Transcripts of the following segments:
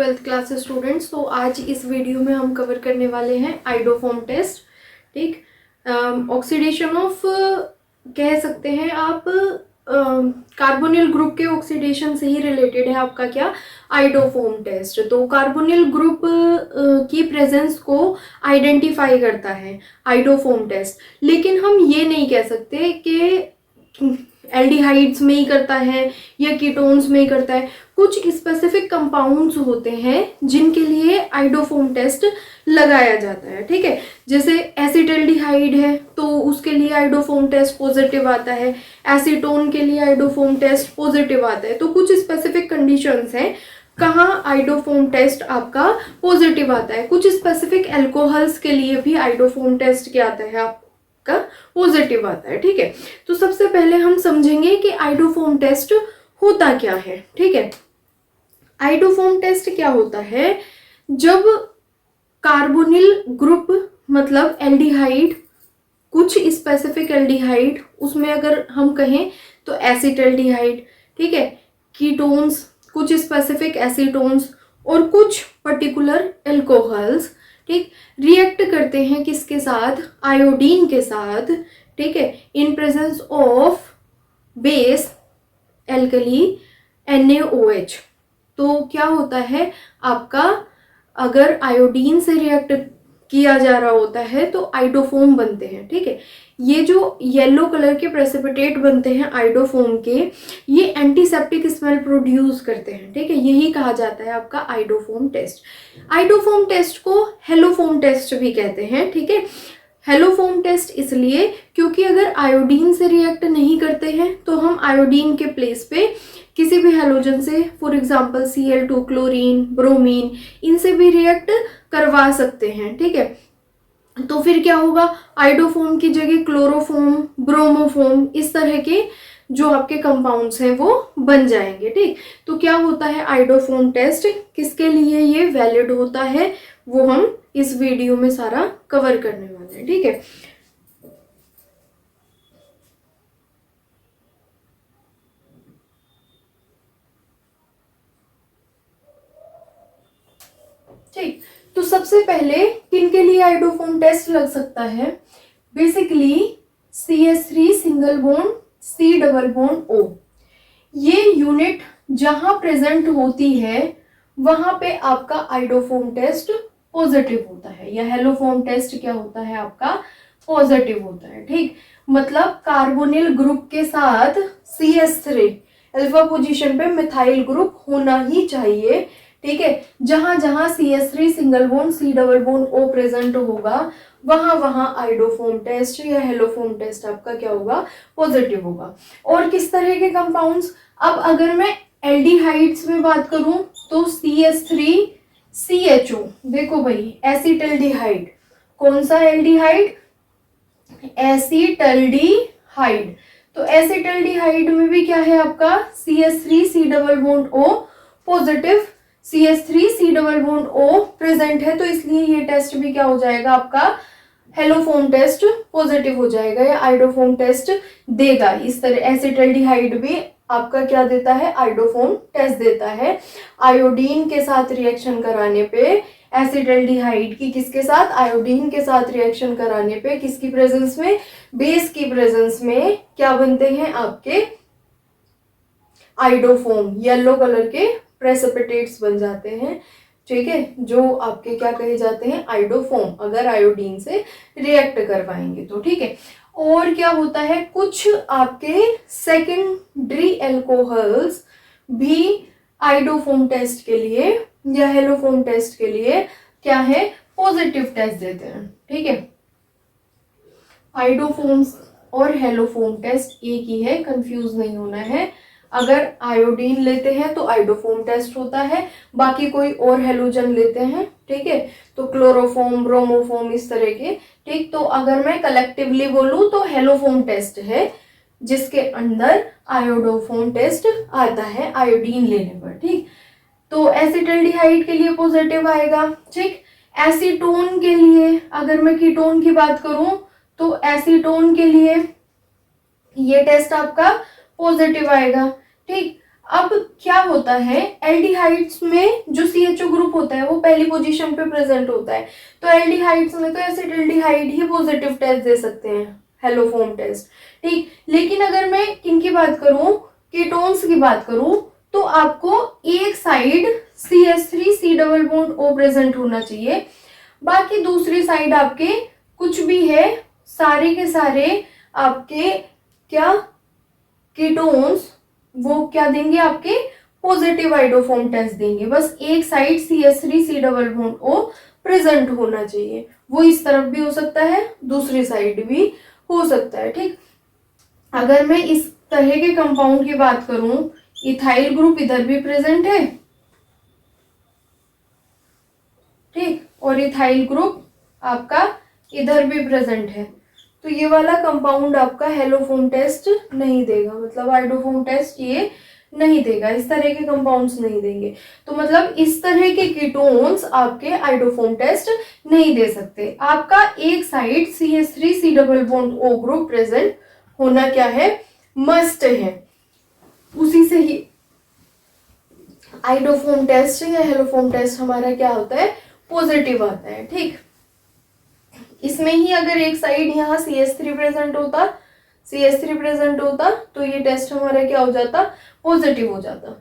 12th class students. तो आज इस वीडियो में हम कवर करने वाले हैं आइडोफॉर्म टेस्ट। ठीक, ऑक्सीडेशन ऑफ कह सकते हैं आप कार्बोनिल ग्रुप के ऑक्सीडेशन से ही रिलेटेड है आपका क्या आइडोफॉर्म टेस्ट। तो कार्बोनिल ग्रुप की प्रेजेंस को आइडेंटिफाई करता है आइडोफॉर्म टेस्ट, लेकिन हम ये नहीं कह सकते कि एल्डिहाइड्स में ही करता है या कीटोन्स में ही करता है। कुछ स्पेसिफिक कंपाउंड्स होते हैं जिनके लिए आइडोफॉर्म टेस्ट लगाया जाता है। ठीक है, जैसे एसिटल्डिहाइड है तो उसके लिए आइडोफॉर्म टेस्ट पॉजिटिव आता है, एसीटोन के लिए आइडोफॉर्म टेस्ट पॉजिटिव आता है। तो कुछ स्पेसिफिक कंडीशंस हैं कहाँ आइडोफॉर्म टेस्ट आपका पॉजिटिव आता है। कुछ स्पेसिफिक एल्कोहल्स के लिए भी आइडोफॉर्म टेस्ट क्या आता है का पॉजिटिव आता है। ठीक है, तो सबसे पहले हम समझेंगे कि आइडोफॉर्म टेस्ट होता क्या है। ठीक है, आइडोफॉर्म टेस्ट क्या होता है, जब कार्बोनिल ग्रुप मतलब एल्डिहाइड, कुछ स्पेसिफिक एल्डिहाइड, उसमें अगर हम कहें तो एसिटल्डिहाइड, ठीक है, कीटोन्स, कुछ स्पेसिफिक एसीटोन्स और कुछ पर्टिकुलर एल्कोहल्स, ठीक, रिएक्ट करते हैं किसके साथ, आयोडीन के साथ। ठीक है, in presence of base alkali NaOH। तो क्या होता है आपका, अगर आयोडीन से रिएक्ट किया जा रहा होता है तो आइडोफॉर्म बनते हैं। ठीक है, ये जो येलो कलर के प्रेसिपिटेट बनते हैं आइडोफॉर्म के, ये एंटीसेप्टिक स्मेल प्रोड्यूस करते हैं। ठीक है, यही कहा जाता है आपका आइडोफॉर्म टेस्ट। आइडोफॉर्म टेस्ट को हेलोफॉर्म टेस्ट भी कहते हैं। ठीक है, हेलोफॉर्म टेस्ट इसलिए क्योंकि अगर आयोडीन से रिएक्ट नहीं करते हैं तो हम आयोडीन के प्लेस पे किसी भी हेलोजन से, for example Cl2, chlorine, bromine, इनसे भी रिएक्ट करवा सकते हैं। ठीक है, तो फिर क्या होगा, आइडोफॉर्म की जगह क्लोरोफॉर्म, ब्रोमोफॉर्म, इस तरह के जो आपके कंपाउंड्स हैं वो बन जाएंगे। ठीक, तो क्या होता है आइडोफॉर्म टेस्ट, किसके लिए ये वैलिड होता है, वो हम इस वीडियो में सारा कवर करने वाले हैं। ठीक है, ठीक, तो सबसे पहले किनके लिए आइडोफॉर्म टेस्ट लग सकता है, basically CH3 single bond C double bond O, ये यूनिट जहां प्रेजेंट होती है वहां पे आपका आइडोफॉर्म टेस्ट पॉजिटिव होता है, या हेलोफॉर्म टेस्ट क्या होता है आपका पॉजिटिव होता है। ठीक, मतलब कार्बोनिल ग्रुप के साथ CH3 अल्फा पोजीशन पे मिथाइल ग्रुप होना ही चाहिए। ठीक है, जहां जहां CH3 single bond C double bond O present होगा वहां वहां आइडोफॉर्म टेस्ट या हेलोफॉर्म टेस्ट आपका क्या होगा, पॉजिटिव होगा। और किस तरह के कंपाउंड्स, अब अगर मैं एल्डिहाइड्स में बात करूं तो CH3CHO, देखो भाई एसिटल्डिहाइड, कौन सा एल्डिहाइड, एसिटल्डिहाइड। तो एसिटल्डिहाइड में भी क्या है आपका CH3 C double bond O positive, CH3 C double bond O present है, तो इसलिए ये टेस्ट भी क्या हो जाएगा आपका हेलोफॉर्म टेस्ट पॉजिटिव हो जाएगा या आइडोफॉर्म टेस्ट देगा। इस तरह एसिटल्डिहाइड भी आपका क्या देता है, आइडोफॉर्म टेस्ट देता है। आयोडीन के साथ रिएक्शन कराने पे एसिटल्डिहाइड की, किसके साथ, आयोडीन के साथ रिएक्शन कराने पे किसकी प्रेजेंस में, बेस की प्रेजेंस में क्या बनते हैं आपके आइडोफॉर्म, येलो कलर के प्रेसिपिटेट्स बन जाते हैं। ठीक है, जो आपके क्या कहे जाते हैं आइडोफॉर्म, अगर आयोडीन से रिएक्ट करवाएंगे तो। ठीक है, और क्या होता है, कुछ आपके सेकेंडरी एल्कोहल्स भी आइडोफॉर्म टेस्ट के लिए या हेलोफॉर्म टेस्ट के लिए क्या है, पॉजिटिव टेस्ट देते हैं। ठीक है, आइडोफॉर्म और हेलोफॉर्म टेस्ट एक ही है, कंफ्यूज नहीं होना है। अगर आयोडीन लेते हैं तो आइडोफॉर्म टेस्ट होता है, बाकी कोई और हेलोजन लेते हैं, ठीक है, तो क्लोरोफॉर्म, ब्रोमोफॉर्म, इस तरह के। ठीक, तो अगर मैं कलेक्टिवली बोलूं तो हेलोफॉर्म टेस्ट है जिसके अंदर आयोडोफॉर्म टेस्ट आता है आयोडीन लेने पर। ठीक, तो एसिटल्डिहाइड के लिए पॉजिटिव आएगा। ठीक, एसीटोन के लिए अगर मैं कीटोन की बात करूं तो एसीटोन के लिए ये टेस्ट आपका पॉजिटिव आएगा। ठीक, अब क्या होता है, एल्डिहाइड्स में जो CHO ग्रुप होता है वो पहली पोजीशन पे प्रेजेंट होता है, तो एल्डिहाइड्स में तो एसिटिल्डिहाइड ही पॉजिटिव टेस्ट दे सकते हैं, हेलोफॉर्म टेस्ट, ठीक। लेकिन अगर मैं किनकी बात करूं, कीटोन्स की बात करूं, तो आपको एक side CH3 double bond O present होना चाहिए, बाकी दूसरी साइड आपके कुछ भी है, सारे के सारे आपके क्या कीटोन्स वो क्या देंगे, आपके पॉजिटिव आइडोफॉर्म टेस्ट देंगे। बस एक side CH3 double bond O present होना चाहिए, वो इस तरफ भी हो सकता है, दूसरी साइड भी हो सकता है, ठीक। अगर मैं इस तरह के कंपाउंड की बात करूं, इथाइल ग्रुप इधर भी प्रेजेंट है, ठीक, और इथाइल ग्रुप आपका इधर भी प्रेजेंट है, तो ये वाला कंपाउंड आपका हेलोफॉर्म टेस्ट नहीं देगा, मतलब आइडोफॉर्म टेस्ट ये नहीं देगा, इस तरह के कंपाउंड्स नहीं देंगे। तो मतलब इस तरह के कीटोन्स आपके आइडोफॉर्म टेस्ट नहीं दे सकते। आपका एक side CH3 double bond O group present होना क्या है, मस्ट है, उसी से ही आइडोफॉर्म टेस्ट या हेलोफॉर्म टेस्ट हमारा क्या होता है, पॉजिटिव आता है, ठीक। इसमें ही अगर एक साइड यहाँ CH3 प्रेजेंट होता तो ये टेस्ट हमारा क्या हो जाता, पॉजिटिव हो जाता,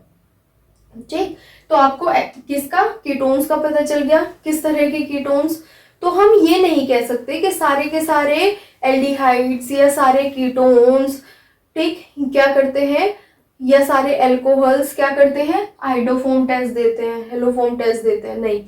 ठीक। तो आपको किसका, कीटोन्स का पता चल गया, किस तरह के कीटोन्स। तो हम ये नहीं कह सकते कि सारे के सारे एल्डिहाइड्स या सारे कीटोन्स, ठीक, क्या करते हैं, या सारे एल्कोहल्स क्या करते हैं, आइडोफॉर्म टेस्ट देते हैं, हेलोफॉर्म टेस्ट देते हैं, नहीं,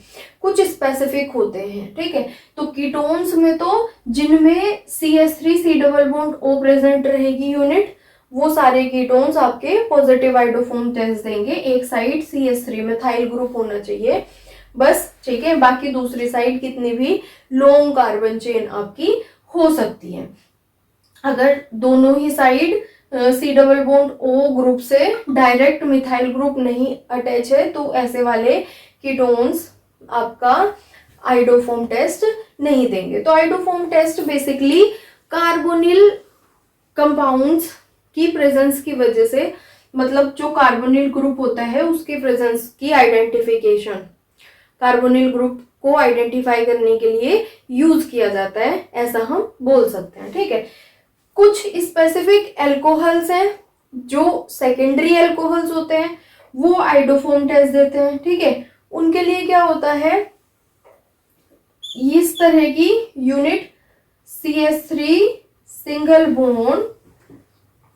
कुछ स्पेसिफिक होते हैं, ठीक है। तो कीटोन्स में तो जिनमें CH3 double bond O present रहेगी यूनिट, वो सारे कीटोन्स आपके पॉजिटिव आइडोफॉर्म टेस्ट देंगे, एक साइड CH3 मिथाइल ग्रुप होना चाहिए बस, ठीक है। बाकी दूसरी साइड कितनी भी लॉन्ग कार्बन चेन आपकी हो सकती है। अगर दोनों ही side C double bond O group से डायरेक्ट मिथाइल ग्रुप नहीं अटैच है, तो ऐसे वाले कीटोन्स आपका आइडोफॉर्म टेस्ट नहीं देंगे। तो iodoform test basically carbonyl compounds की प्रेजेंस की वजह से, मतलब जो कार्बोनिल ग्रुप होता है उसके प्रेजेंस की आइडेंटिफिकेशन, कार्बोनिल ग्रुप को आइडेंटिफाई करने के लिए यूज किया जाता है, ऐसा हम बोल सकते हैं, ठीक है। कुछ स्पेसिफिक एल्कोहल्स हैं, जो सेकेंडरी एल्कोहल्स होते हैं वो आइडोफॉर्म टेस्ट देते हैं, ठीक है। उनके लिए क्या होता है, इस तरह की unit CH3 single bond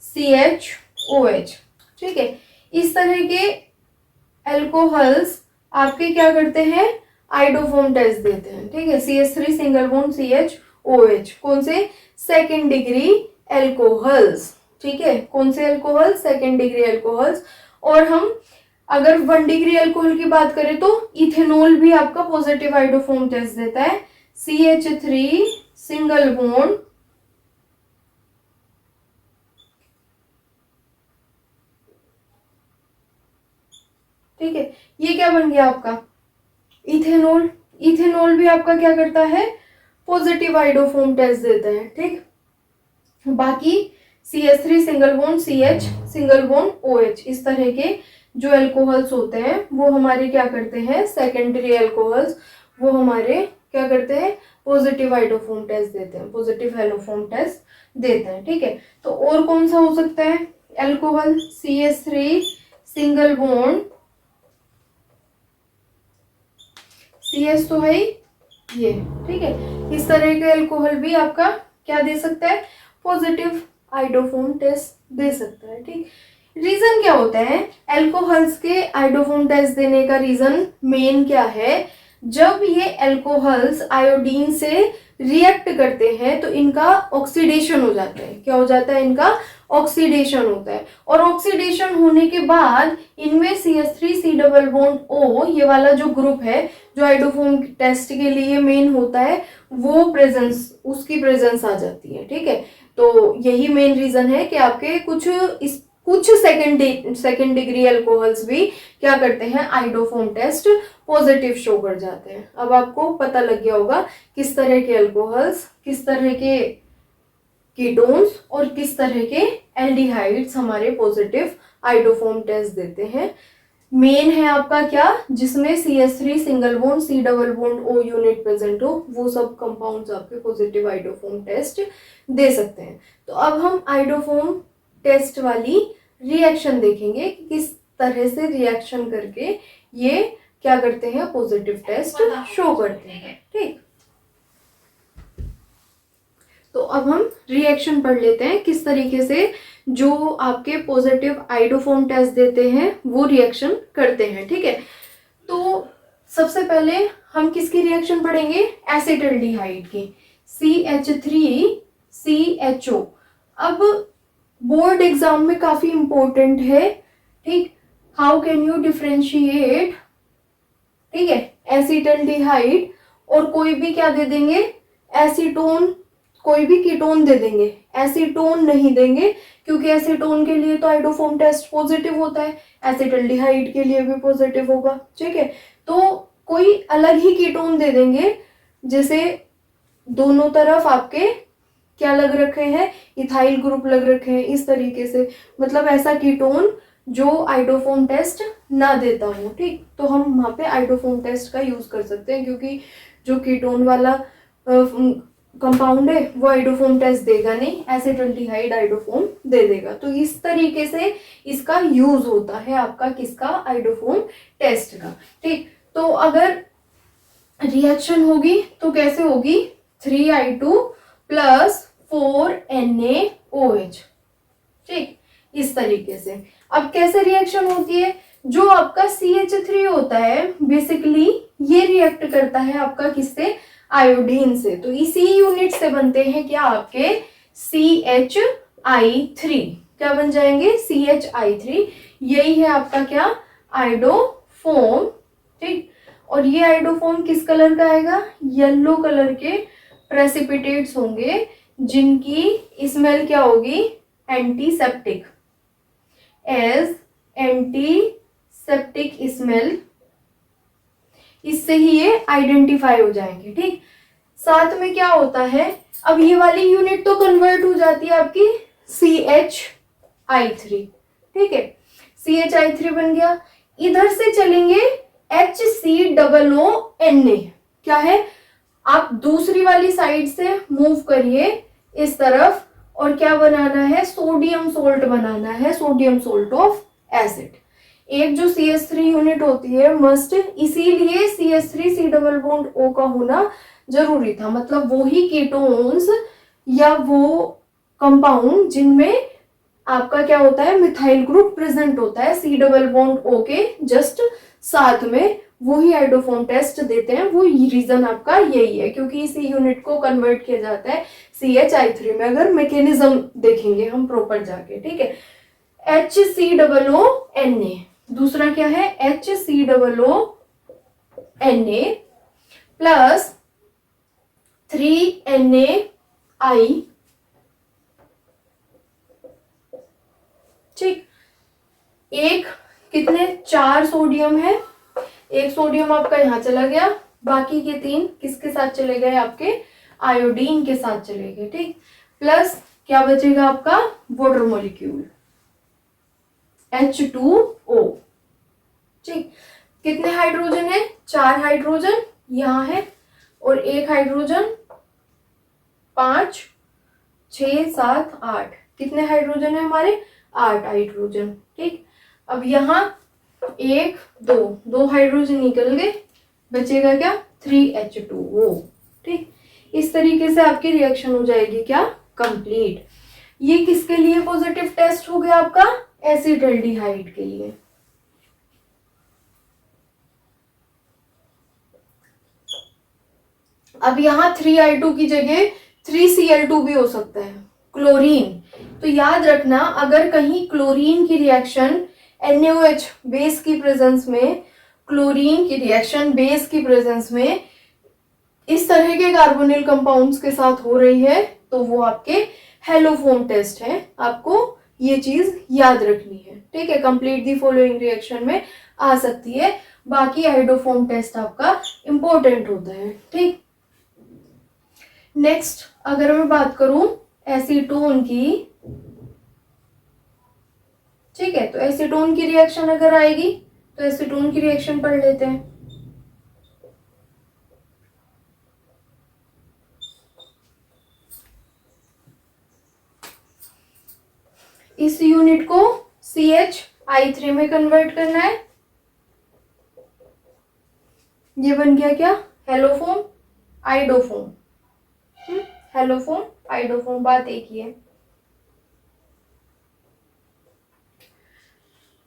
CHOH, ठीक है। इस तरह के एल्कोहल्स आपके क्या करते हैं, आइडोफॉर्म टेस्ट देते हैं, ठीक है। CH3 सिंगल बॉन्ड CHOH, कौन से, सेकेंड डिग्री एल्कोहल्स, ठीक है। कौन से एल्कोहल, सेकेंड डिग्री एल्कोहल्स। और हम अगर 1 डिग्री एल्कोहल की बात करें तो इथेनॉल भी आपका पॉजिटिव आइडोफॉर्म टेस्ट देता है, CH3 सिंगल बॉन्ड ठीक है। ये क्या बन गया आपका, इथेनॉल। इथेनॉल भी आपका क्या करता है, पॉजिटिव आइडोफॉर्म टेस्ट देता है, ठीक। बाकी CH3 single bond CH single bond OH, इस तरह के जो एल्कोहल्स होते हैं वो हमारे क्या करते हैं, सेकेंडरी एल्कोहल्स, वो हमारे क्या करते हैं, पॉजिटिव आइडोफॉर्म टेस्ट देते हैं, पॉजिटिव हेलोफॉर्म टेस्ट देते हैं, ठीक है। तो और कौन सा हो सकता है alcohol, CH3 single bond CH तो है ये, ठीक है। इस तरह के एल्कोहल भी आपका क्या दे सकता है, पॉजिटिव आइडोफॉर्म टेस्ट दे सकता है, ठीक। रीजन क्या होता है एल्कोहल्स के आइडोफॉर्म टेस्ट देने का, रीजन मेन क्या है, जब ये एल्कोहल्स आयोडीन से रिएक्ट करते हैं तो इनका ऑक्सीडेशन हो जाता है, क्या हो जाता है, इनका ऑक्सीडेशन होता है। और ऑक्सीडेशन होने के बाद इनमें CH3 डबल बॉन्ड O, ये वाला जो ग्रुप है जो आइडोफॉर्म टेस्ट के लिए मेन होता है, वो प्रेजेंस, उसकी प्रेजेंस आ जाती है, ठीक है। तो यही मेन रीजन है कि आपके कुछ सेकेंड डिग्री एल्कोहल्स भी क्या करते हैं, आइडोफॉर्म टेस्ट पॉजिटिव शो कर जाते हैं। अब आपको पता लग गया होगा किस तरह के एल्कोहल्स, किस तरह के कीटोन्स और किस तरह के एल्डिहाइड्स हमारे पॉजिटिव आइडोफॉर्म टेस्ट देते हैं। मेन है आपका क्या, जिसमें CH3 single bond C double bond O unit present हो, वो सब कंपाउंड्स आपके पॉजिटिव आइडोफॉर्म टेस्ट दे सकते हैं। तो अब हम आइडोफॉर्म टेस्ट वाली रिएक्शन देखेंगे कि किस तरह से रिएक्शन करके ये क्या करते हैं, पॉजिटिव टेस्ट शो करते हैं। ठीक, तो अब हम रिएक्शन पढ़ लेते हैं किस तरीके से जो आपके पॉजिटिव आइडोफॉर्म टेस्ट देते हैं वो रिएक्शन करते हैं। ठीक है, तो सबसे पहले हम किसकी रिएक्शन पढ़ेंगे, एसिटल्डिहाइड की, CH3CHO। अब बोर्ड एग्जाम में काफी इंपॉर्टेंट है। ठीक, हाउ कैन यू डिफ्रेंशिएट, ठीक है, एसिटल्डिहाइड और कोई भी क्या दे देंगे, एसीटोन, कोई भी कीटोन दे देंगे, एसीटोन नहीं देंगे, क्योंकि एसीटोन के लिए तो आइडोफॉर्म टेस्ट पॉजिटिव होता है, एसिटल्डिहाइड के लिए भी पॉजिटिव होगा। ठीक है, तो कोई अलग ही कीटोन दे देंगे, जैसे दोनों तरफ आपके क्या लग रखे हैं, इथाइल ग्रुप लग रखे हैं, इस तरीके से, मतलब ऐसा कीटोन जो आइडोफॉर्म टेस्ट ना देता हो। ठीक, तो हम वहां पे आइडोफॉर्म टेस्ट का यूज कर सकते हैं, क्योंकि जो कीटोन वाला कंपाउंड है वो आइडोफॉर्म टेस्ट देगा नहीं, एसिटल्डिहाइड आइडोफॉर्म दे देगा। तो इस तरीके से इसका यूज होता है आपका किसका, आइडोफॉर्म टेस्ट का। ठीक, तो अगर रिएक्शन होगी तो कैसे होगी, 3I2 प्लस 4NaOH। ठीक, इस तरीके से। अब कैसे रिएक्शन होती है, जो आपका CH3 होता है बेसिकली ये रिएक्ट करता है आपका किससे, आयोडीन से। तो इसी यूनिट से बनते हैं क्या आपके CHI3, क्या बन जाएंगे, CHI3। यही है आपका क्या, आइडोफॉर्म। ठीक, और ये आइडोफॉर्म किस कलर का आएगा, येलो कलर के प्रेसिपिटेट्स होंगे, जिनकी स्मेल क्या होगी, एंटीसेप्टिक, एज एंटीसेप्टिक स्मेल, इससे ही ये आइडेंटिफाई हो जाएंगे। ठीक, साथ में क्या होता है, अब ये वाली यूनिट तो कन्वर्ट हो जाती है आपकी CHI3। ठीक है, CHI3 बन गया, इधर से चलेंगे HCOONA, क्या है, आप दूसरी वाली साइड से मूव करिए इस तरफ, और क्या बनाना है, सोडियम सोल्ट बनाना है, सोडियम सोल्ट ऑफ एसिड। एक जो CH3 यूनिट होती है मस्ट, इसीलिए CH3 C double bond O का होना जरूरी था, मतलब वो ही कीटोन्स या वो कंपाउंड जिनमें आपका क्या होता है, मिथाइल ग्रुप प्रेजेंट होता है C डबल बॉन्ड O के जस्ट साथ में, वो ही आइडोफॉर्म टेस्ट देते हैं। वो रीजन आपका यही है, क्योंकि इसी यूनिट को कन्वर्ट किया जाता है CHI3 में। अगर मैकेनिज्म देखेंगे हम प्रॉपर जाके, ठीक है, HCOONA, दूसरा क्या है, HCOONA प्लस 3NaI। ठीक, एक कितने, 4 सोडियम है, एक सोडियम आपका यहां चला गया, बाकी के 3 किसके साथ चले गए, आपके आयोडीन के साथ चले गए। ठीक, प्लस क्या बचेगा आपका, वाटर मॉलिक्यूल H2O। ठीक, कितने हाइड्रोजन है, 4 हाइड्रोजन यहां है, और एक हाइड्रोजन, 5 6 7 8, कितने हाइड्रोजन है हमारे, 8 हाइड्रोजन। ठीक, अब यहाँ 1 2 हाइड्रोजन निकल गए, बचेगा क्या, 3H2O। ठीक, इस तरीके से आपकी रिएक्शन हो जाएगी क्या, कंप्लीट। ये किसके लिए पॉजिटिव टेस्ट हो गया आपका, एसिटल्डिहाइड के लिए। अब यहाँ 3I2 की जगह 3Cl2 भी हो सकता है, क्लोरीन। तो याद रखना, अगर कहीं क्लोरीन की रिएक्शन NaOH बेस की प्रेजेंस में, क्लोरीन की रिएक्शन बेस की प्रेजेंस में इस तरह के कार्बोनिल कंपाउंड्स के साथ हो रही है, तो वो आपके हेलोफॉर्म टेस्ट है। आपको ये चीज याद रखनी है। ठीक है, कंप्लीट दी फॉलोइंग रिएक्शन में आ सकती है, बाकी आइडोफॉर्म टेस्ट आपका इंपॉर्टेंट होता है। ठीक, नेक्स्ट अगर मैं बात करूं एसीटोन की, ठीक है, तो एसीटोन की रिएक्शन अगर आएगी तो एसीटोन की रिएक्शन पढ़ लेते हैं। इस यूनिट को CH(I3) में कन्वर्ट करना है। ये बन गया क्या? Haloform iodoform. हेलोफोम आइडोफोम, बात एक ही है।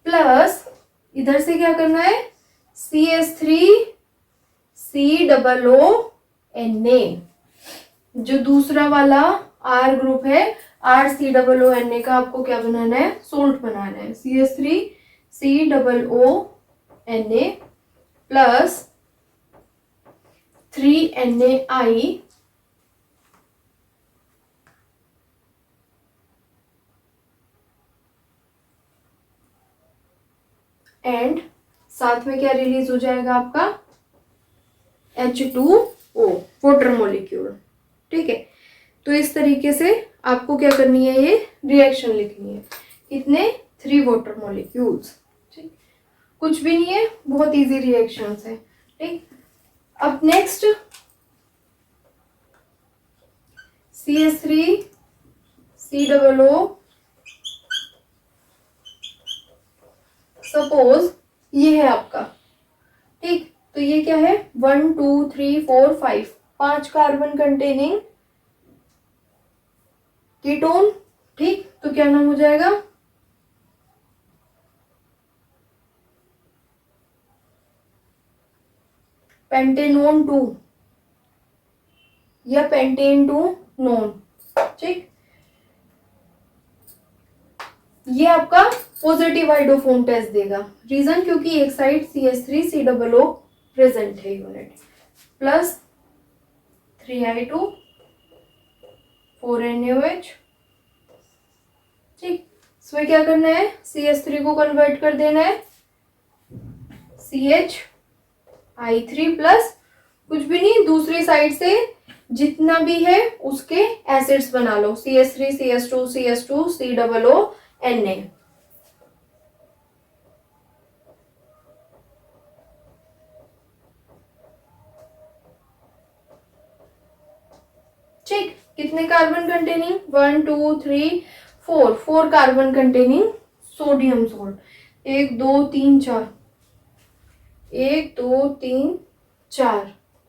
प्लस इधर से क्या करना है? CH3COONA, जो दूसरा वाला R ग्रुप है, RCOONA का आपको क्या बनाना है? सोल्ट बनाना है। CH3COONA प्लस 3NaI एंड साथ में क्या रिलीज हो जाएगा आपका? H2O, water molecule. ठीक है, तो इस तरीके से आपको क्या करनी है? ये रिएक्शन लिखनी है। कितने? 3 वाटर मॉलिक्यूल्स। ठीक, कुछ भी नहीं है, बहुत इजी रिएक्शंस है। ठीक, अब नेक्स्ट CH3COO, सपोज ये है आपका। ठीक, तो ये क्या है? 1 2 3 4 5, 5 कार्बन कंटेनिंग कीटोन। ठीक, तो क्या नाम हो जाएगा? पेंटेनोन 2 या पेंटेन 2 नोन। ठीक, ये आपका पॉजिटिव आइडोफोम टेस्ट देगा। रीजन, क्योंकि एक साइड CH3COO प्रेजेंट है यूनिट। Plus 3I2 4NaOH। ठीक, इसमें क्या करना है? CH3 को कन्वर्ट कर देना है CH(I3) प्लस कुछ भी नहीं, दूसरी साइड से जितना भी है उसके एसिड्स बना लो। CH3 CH2 CH2 COONA। ठीक, कितने carbon containing? 1 2 3 4, 4 carbon containing sodium salt. 1 2 3 4, 1 2 3 4।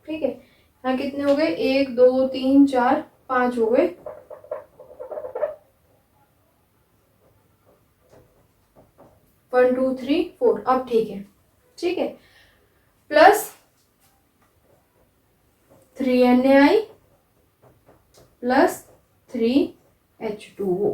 ठीक है, यहाँ कितने हो गए? 1 2 3 4 5 हो गए। 1 2 3 4, अब ठीक है। ठीक है, प्लस 3NaI प्लस 3H2O।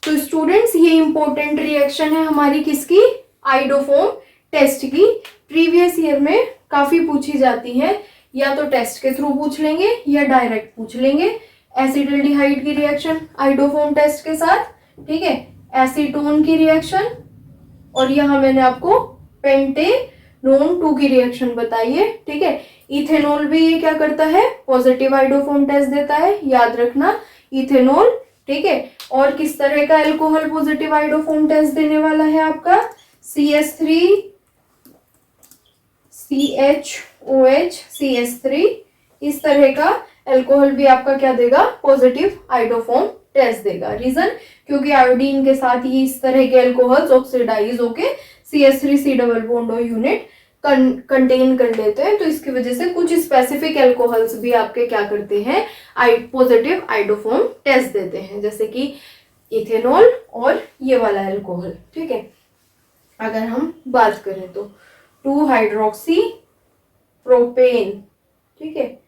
तो स्टूडेंट्स, ये इंपॉर्टेंट रिएक्शन है हमारी किसकी? आइडोफोम टेस्ट की। प्रीवियस ईयर में काफी पूछी जाती है, या तो टेस्ट के थ्रू पूछ लेंगे या डायरेक्ट पूछ लेंगे। एसिडल्डिहाइड की रिएक्शन आइडोफोम टेस्ट के साथ, ठीक है, एसीटोन की रिएक्शन, और यहाँ मैंने आपको पेंटेनोन 2 की रिएक्शन बताई है। ठीक है, इथेनॉल भी ये क्या करता है? पॉजिटिव आइडोफोम टेस्ट देता है, याद रखना, इथेनॉल। ठीक है, और किस तरह का एल्कोहल पॉजिटिव आइडोफोम टेस्ट देने वाला है आपका? CH3 CHOH CH3, इस तरह का एल्कोहल भी आपका क्या देगा? पॉजिटिव आइडोफोम टेस्ट देगा। रीजन, क्योंकि आयोडीन के साथ ये इस तरह के एल्कोहल्स ऑक्सीडाइज होके CH3C double bond unit contain कर लेते हैं, तो इसकी वजह से कुछ स्पेसिफिक एल्कोहल्स भी आपके क्या करते हैं? पॉजिटिव आइडोफोम टेस्ट देते हैं, जैसे कि इथेनॉल और ये वाला एल्कोहल। ठीक है, अगर हम बात करें तो 2 हाइड्रोक्सी प्रोपेन, ठीक है,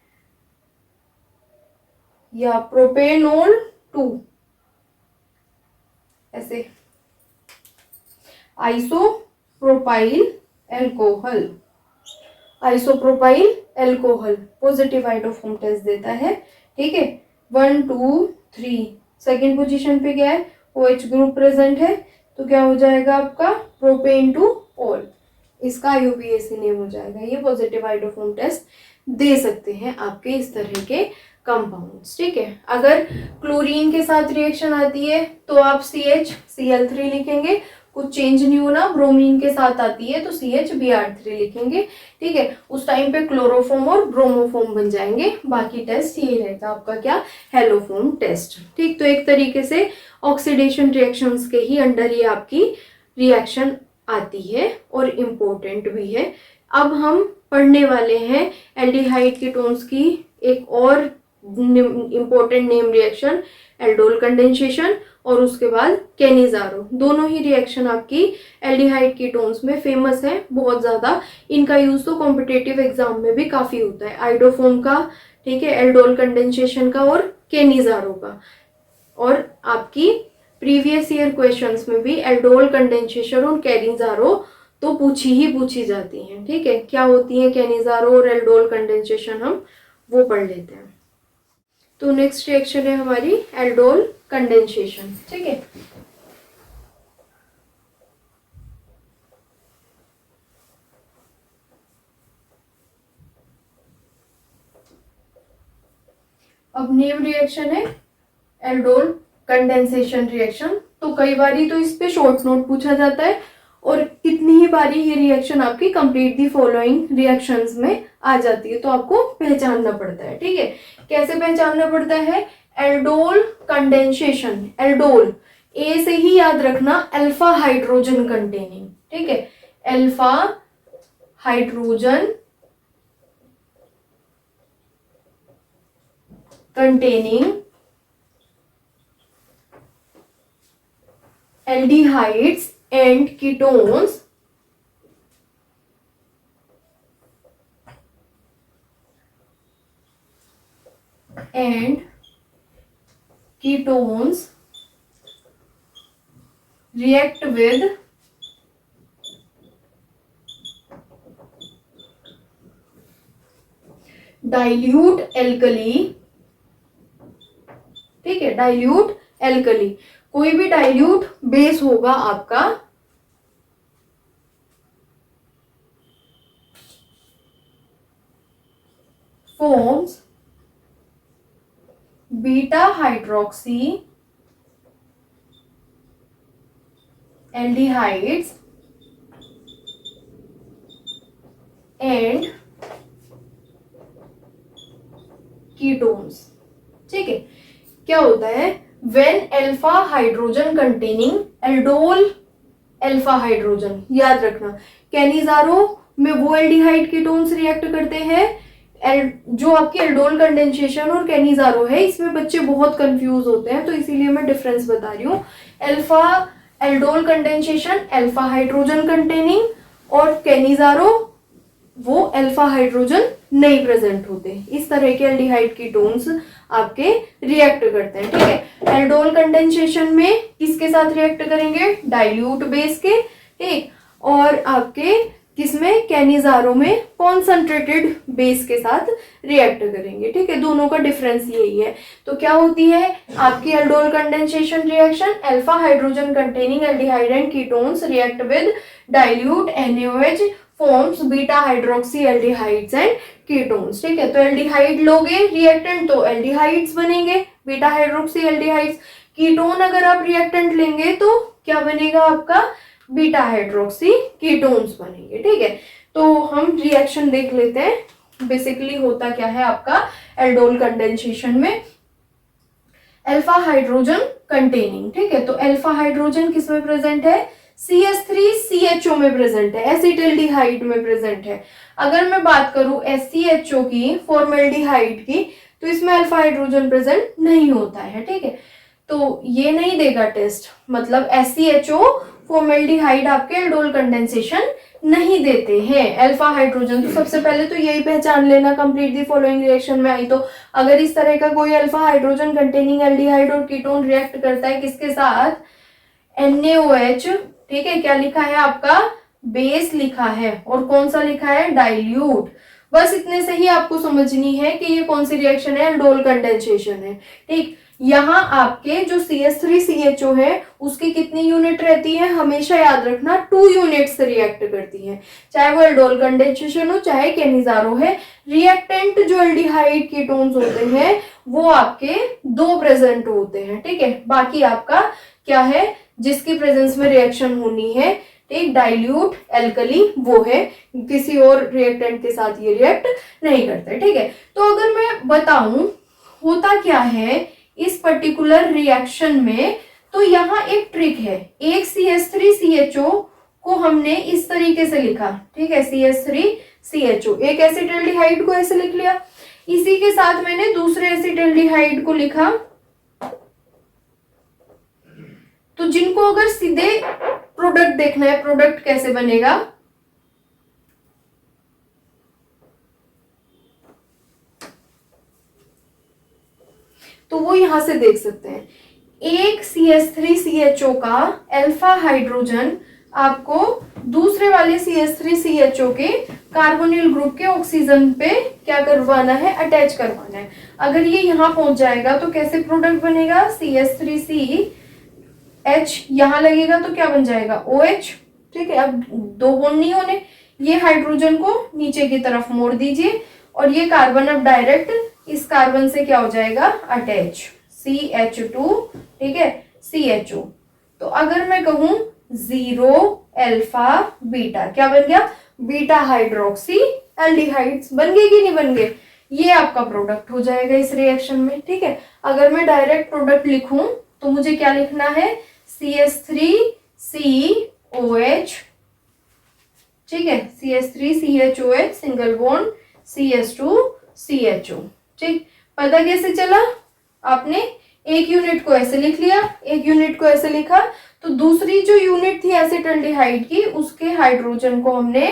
या प्रोपेनोल 2, ऐसे isopropyl alcohol, isopropyl alcohol positive iodoform test देता है। ठीक है, 1 2 3, सेकेंड पोजीशन पे क्या है? OH ग्रुप प्रेजेंट है, तो क्या हो जाएगा आपका? प्रोपेन टू ऑल, इसका IUPAC नेम हो जाएगा। ये पॉजिटिव आइडोफोम टेस्ट दे सकते हैं आपके इस तरह के कंपाउंड्स। ठीक है, अगर क्लोरीन के साथ रिएक्शन आती है तो आप CHCl3 लिखेंगे, कुछ चेंज नहीं होना। ब्रोमीन के साथ आती है तो CHBr3 लिखेंगे। ठीक है, उस टाइम पे क्लोरोफॉर्म और ब्रोमोफॉर्म बन जाएंगे। बाकी टेस्ट यही रहेगा आपका क्या, हेलोफॉर्म टेस्ट। ठीक, तो एक तरीके से ऑक्सीडेशन रिएक्शंस के ही अंडर ये आपकी रिएक्शन आती है और इम्पोर्टेंट भी है। अब हम पढ़ने वाले हैं एल्डिहाइड कीटोन्स की एक और important name reaction, aldol condensation, और उसके बाद कैनिजारो। दोनों ही रिएक्शन आपकी एल्डिहाइड कीटोन्स में फेमस है बहुत ज़्यादा। इनका यूज तो कॉम्पिटेटिव एग्जाम में भी काफ़ी होता है, आइडोफोम का, ठीक है, एल्डोल कंडेंसेशन का और कैनिजारो का। और आपकी प्रीवियस ईयर क्वेश्चंस में भी एल्डोल कंडेंसेशन और कैनिजारो तो पूछी जाती हैं। ठीक है, क्या होती है कैनिजारो और एल्डोल कंडेंसेशन, हम वो पढ़ लेते हैं। तो नेक्स्ट रिएक्शन है हमारी एल्डोल कंडेंसेशन। ठीक है, अब नेम रिएक्शन है एल्डोल कंडेंसेशन रिएक्शन। तो कई बारी तो इस पे शॉर्ट नोट पूछा जाता है और कितनी ही बारी ये रिएक्शन आपकी कंप्लीट दी फॉलोइंग रिएक्शंस में आ जाती है, तो आपको पहचानना पड़ता है। ठीक है, कैसे पहचानना पड़ता है, एल्डोल कंडेंसेशन, एल्डोल ए से ही याद रखना, अल्फा हाइड्रोजन कंटेनिंग। ठीक है, alpha hydrogen containing aldehydes and ketones react with dilute alkali। ठीक है, डाइल्यूट एल्कली, कोई भी डाइल्यूट बेस होगा आपका forms beta hydroxy aldehydes and ketones. ठीक है, क्या होता है, when alpha hydrogen containing aldol alpha hydrogen, याद रखना कैनिजारो में वो एल्डिहाइड कीटोन्स रिएक्ट करते हैं जो आपकी एल्डोल कंडेंसेशन और कैनिजारो है, इसमें बच्चे बहुत कंफ्यूज होते हैं, तो इसीलिए मैं डिफरेंस बता रही हूँ। Alpha aldol condensation alpha hydrogen containing, और कैनिजारो वो अल्फा हाइड्रोजन नहीं प्रेजेंट होते। इस तरह के एल्डिहाइड कीटोन्स आपके रिएक्ट करते हैं। ठीक है, एल्डोल कंडेंसेशन में किसके साथ रिएक्ट करेंगे, डाइल्यूट बेस के। ठीक, और आपके किसमें, कैनिजारो में कॉन्सेंट्रेटेड बेस के साथ रिएक्ट करेंगे। ठीक है, दोनों का डिफरेंस यही है। तो क्या होती है आपकी aldol condensation reaction, alpha hydrogen containing aldehyde and ketones react with dilute NaOH forms beta hydroxy aldehydes and ketones. ठीक है, तो एल्डिहाइड लोगे रिएक्टेंट तो एल्डिहाइड्स बनेंगे, बीटा हाइड्रोक्सी एल्डिहाइड्स। कीटोन अगर आप रिएक्टेंट लेंगे तो क्या बनेगा आपका, बीटा हाइड्रोक्सी कीटोन्स बनेंगे। ठीक है, तो हम रिएक्शन देख लेते हैं। बेसिकली होता क्या है आपका एल्डोल कंडेंसेशन में, अल्फा हाइड्रोजन कंटेनिंग। ठीक है, तो अल्फा हाइड्रोजन किसमें प्रेजेंट है, CH3CHO में प्रेजेंट है, एसिटिल्डिहाइड में प्रेजेंट है। अगर मैं बात करूं SCHO की, फॉर्मेल्डिहाइड की, तो इसमें अल्फा हाइड्रोजन प्रेजेंट नहीं होता है। ठीक है, तो ये नहीं देगा टेस्ट, मतलब SCHO फॉर्मेल्डिहाइड आपके एल्डोल कंडेंसेशन नहीं देते हैं, अल्फा हाइड्रोजन। तो सबसे पहले तो यही पहचान लेना, कंप्लीट दी फॉलोइंग रिएक्शन में आई तो अगर इस तरह का कोई अल्फा हाइड्रोजन कंटेनिंग एल्डिहाइड और कीटोन रिएक्ट करता है किसके साथ, NaOH। ठीक है, क्या लिखा है आपका, बेस लिखा है, और कौन सा लिखा है, डाइल्यूट। बस इतने से ही आपको समझनी है कि ये कौन सी रिएक्शन है, एल्डोल कंडेंसेशन है। ठीक, यहाँ आपके जो CH3CHO है उसकी कितनी यूनिट रहती है, हमेशा याद रखना 2 यूनिट से रिएक्ट करती है, चाहे वो एल्डोल कंडेंसेशन हो चाहे कैनिजारो है, रिएक्टेंट जो एल्डिहाइड कीटोन्स होते हैं वो आपके 2 प्रेजेंट होते हैं, ठीक है। बाकी आपका क्या है, जिसकी प्रेजेंस में रिएक्शन होनी है, ठीक, डाइल्यूट एल्कली, वो है, किसी और रिएक्टेंट के साथ ये रिएक्ट नहीं करते, ठीक है। तो अगर मैं बताऊं होता क्या है इस पर्टिकुलर रिएक्शन में, तो यहाँ एक ट्रिक है। एक CH3CHO को हमने इस तरीके से लिखा, ठीक है, CH3CHO, एक एसिटाल्डिहाइड को ऐसे लिख लिया। इसी के साथ मैंने दूसरे एसिटाल्डिहाइड को लिखा। तो जिनको अगर सीधे प्रोडक्ट देखना है, प्रोडक्ट कैसे बनेगा, तो वो यहां से देख सकते हैं। एक CH3CHO का अल्फा हाइड्रोजन आपको दूसरे वाले CH3CHO के कार्बोनिल ग्रुप के ऑक्सीजन पे क्या करवाना है, अटैच करवाना है। अगर ये यहां पहुंच जाएगा तो कैसे प्रोडक्ट बनेगा, CH3CH यहां लगेगा तो क्या बन जाएगा, OH, ठीक है। अब 2 बॉन्ड नहीं होने, ये हाइड्रोजन को नीचे की तरफ मोड़ दीजिए और ये कार्बन अब डायरेक्ट इस कार्बन से क्या हो जाएगा, अटैच, CH2, ठीक है, CHO। तो अगर मैं कहूं 0 अल्फा बीटा, क्या बन गया, बीटा हाइड्रोक्सी एल्डिहाइड्स बन गए कि नहीं बन गए, ये आपका प्रोडक्ट हो जाएगा इस रिएक्शन में, ठीक है। अगर मैं डायरेक्ट प्रोडक्ट लिखूं तो मुझे क्या लिखना है, CH3COH, ठीक है, CH3CHOH सिंगल बॉन्ड CH2CHO, ठीक। पता कैसे चला, आपने एक यूनिट को ऐसे लिख लिया, एक यूनिट को ऐसे लिखा, तो दूसरी जो यूनिट थी एसिटाल्डिहाइड की, उसके हाइड्रोजन को हमने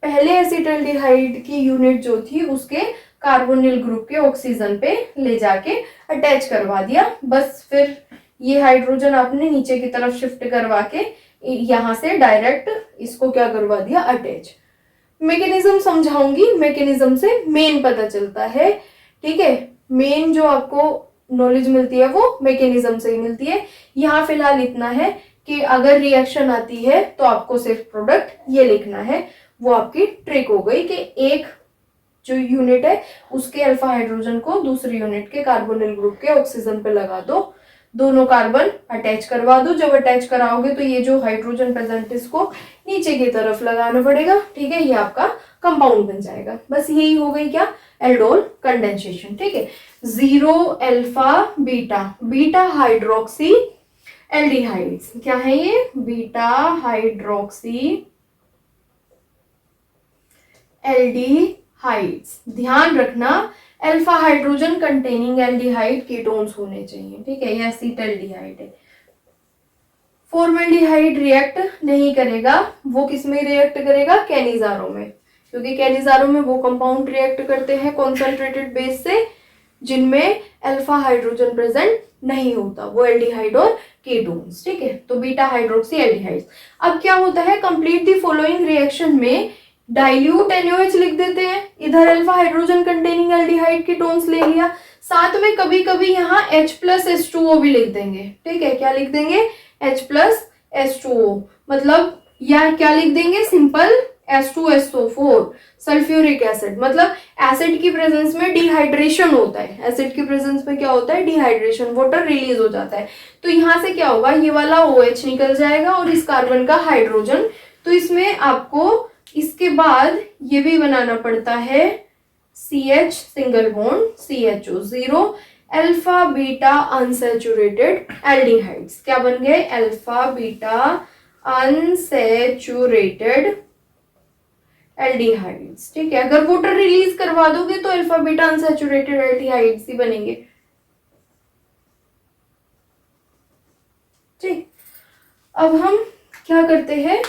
पहले एसिटाल्डिहाइड की यूनिट जो थी उसके कार्बोनिल ग्रुप के ऑक्सीजन पे ले जाके अटैच करवा दिया। बस फिर ये हाइड्रोजन आपने नीचे की तरफ शिफ्ट करवा के यहां से डायरेक्ट इसको क्या करवा दिया, अटैच। मैकेनिज्म समझाऊंगी, मैकेनिज्म से मेन पता चलता है, ठीक है। मेन जो आपको नॉलेज मिलती है वो मैकेनिज्म से ही मिलती है। यहाँ फिलहाल इतना है कि अगर रिएक्शन आती है तो आपको सिर्फ प्रोडक्ट ये लिखना है, वो आपकी ट्रिक हो गई कि एक जो यूनिट है उसके अल्फा हाइड्रोजन को दूसरी यूनिट के कार्बोनिल ग्रुप के ऑक्सीजन पे लगा दो, दोनों कार्बन अटैच करवा दो। जब अटैच कराओगे तो ये जो हाइड्रोजन प्रेजेंट इसको नीचे की तरफ लगाना पड़ेगा, ठीक है, ये आपका कंपाउंड बन जाएगा। बस यही हो गई क्या, एल्डोल कंडेंसेशन, ठीक है। 0 alpha beta, beta hydroxy aldehydes, क्या है ये, बीटा हाइड्रोक्सी एल्डिहाइड्स। ध्यान रखना alpha hydrogen containing aldehyde ketones होने चाहिए, ठीक है, ये एसिटाल्डिहाइड है। फॉर्मल्डिहाइड रिएक्ट नहीं करेगा, वो किस में रिएक्ट करेगा, कैनिजारो में, क्योंकि कैनिजारो में वो कंपाउंड रिएक्ट करते हैं कॉन्सेंट्रेटेड बेस से जिनमें अल्फा हाइड्रोजन प्रेजेंट नहीं होता, वो एल्डिहाइड और कीटोन्स, ठीक है। तो बीटा हाइड्रोक्सी एल्डिहाइड। अब क्या होता है, कंप्लीट द फॉलोइंग रिएक्शन में डाइल्यूट NaOH लिख देते हैं, इधर alpha hydrogen containing aldehyde ketones ले लिया, साथ में कभी कभी यहाँ H+H2O भी लिख देंगे, ठीक है। क्या लिख देंगे, H+H2O, मतलब या क्या लिख देंगे, सिंपल H2SO4 सल्फ्यूरिक एसिड। मतलब एसिड की प्रेजेंस में डिहाइड्रेशन होता है, एसिड की प्रेजेंस में क्या होता है, डिहाइड्रेशन, वाटर रिलीज हो जाता है। तो यहाँ से क्या होगा, ये वाला OH निकल जाएगा और इस कार्बन का हाइड्रोजन। तो इसमें आपको इसके बाद ये भी बनाना पड़ता है CH single bond CHO, 0 alpha beta unsaturated aldehydes. क्या बन गए, अल्फा बीटा अनसैचुरेटेड एल्डिहाइड्स, ठीक है। अगर वाटर रिलीज करवा दोगे तो अल्फा बीटा अनसैचुरेटेड एल्डिहाइड्स ही बनेंगे, ठीक। अब हम क्या करते हैं,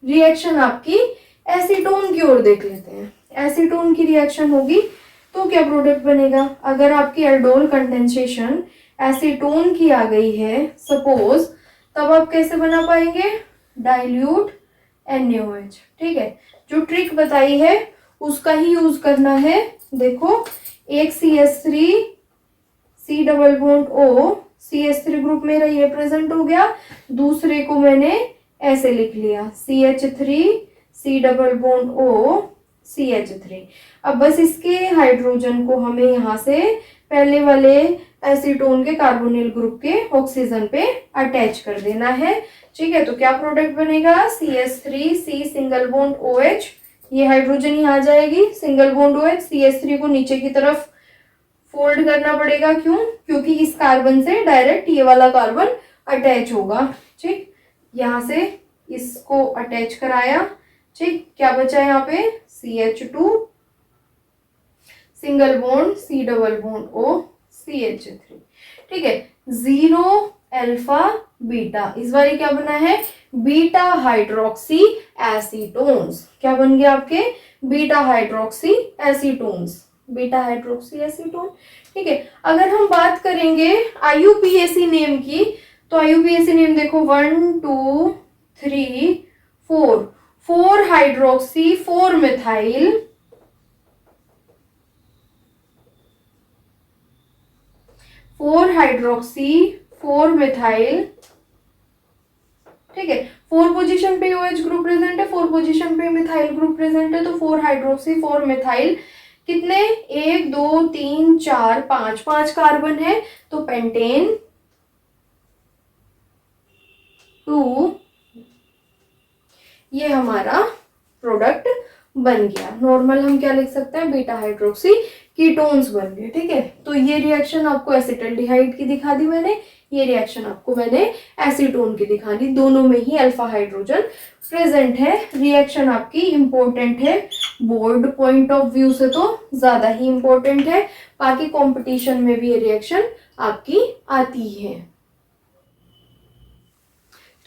रिएक्शन आपकी एसीटोन की ओर देख लेते हैं। एसीटोन की रिएक्शन होगी तो क्या प्रोडक्ट बनेगा, अगर आपकी एल्डोल कंडेंसेशन एसीटोन की आ गई है सपोज, तब आप कैसे बना पाएंगे, डाइल्यूट NaOH, ठीक है। जो ट्रिक बताई है उसका ही यूज करना है। देखो, एक CH3 C double bond O, CH3 group मेरा ये प्रेजेंट हो गया, दूसरे को मैंने ऐसे लिख लिया CH3 C double bond O CH3। अब बस इसके हाइड्रोजन को हमें यहाँ से पहले वाले एसीटोन के कार्बोनिल ग्रुप के ऑक्सीजन पे अटैच कर देना है। ठीक है, तो क्या प्रोडक्ट बनेगा, CH3C सिंगल बॉन्ड OH, ये हाइड्रोजन यहाँ आ जाएगी, सिंगल बॉन्ड OH, CH3 को नीचे की तरफ फोल्ड करना पड़ेगा, क्यों, क्योंकि इस कार्बन से डायरेक्ट ये वाला कार्बन अटैच होगा। ठीक, यहाँ से इसको अटैच कराया। ठीक, क्या बचा यहाँ पे, CH2 single bond C double bond O CH3। ठीक है, 0 अल्फा बीटा, इस बार क्या बना है, बीटा हाइड्रोक्सी एसीटोन्स। क्या बन गया आपके, beta hydroxy acetones, beta hydroxy acetone. ठीक है, अगर हम बात करेंगे IUPAC नेम की, तो IUPAC नेम देखो 1 2 3 4, 4 हाइड्रोक्सी 4 मिथाइल 4 हाइड्रोक्सी 4 मिथाइल। ठीक है, 4 पोजीशन पे OH ग्रुप प्रेजेंट है, 4 पोजीशन पे मिथाइल ग्रुप प्रेजेंट है, तो 4 हाइड्रोक्सी 4 मिथाइल कितने, 1 2 3 4 5, 5 कार्बन है, तो पेंटेन 2, ये हमारा प्रोडक्ट बन गया। नॉर्मल हम क्या लिख सकते हैं, बीटा हाइड्रोक्सी कीटोन्स बन गए। ठीक है, तो ये रिएक्शन आपको एसिटल्डिहाइड की दिखा दी मैंने, ये रिएक्शन आपको मैंने एसीटोन की दिखा दी, दोनों में ही अल्फा हाइड्रोजन प्रेजेंट है। रिएक्शन आपकी इंपॉर्टेंट है, बोर्ड पॉइंट ऑफ व्यू से तो ज्यादा ही इंपॉर्टेंट है, बाकी कंपटीशन में भी ये रिएक्शन आपकी आती है।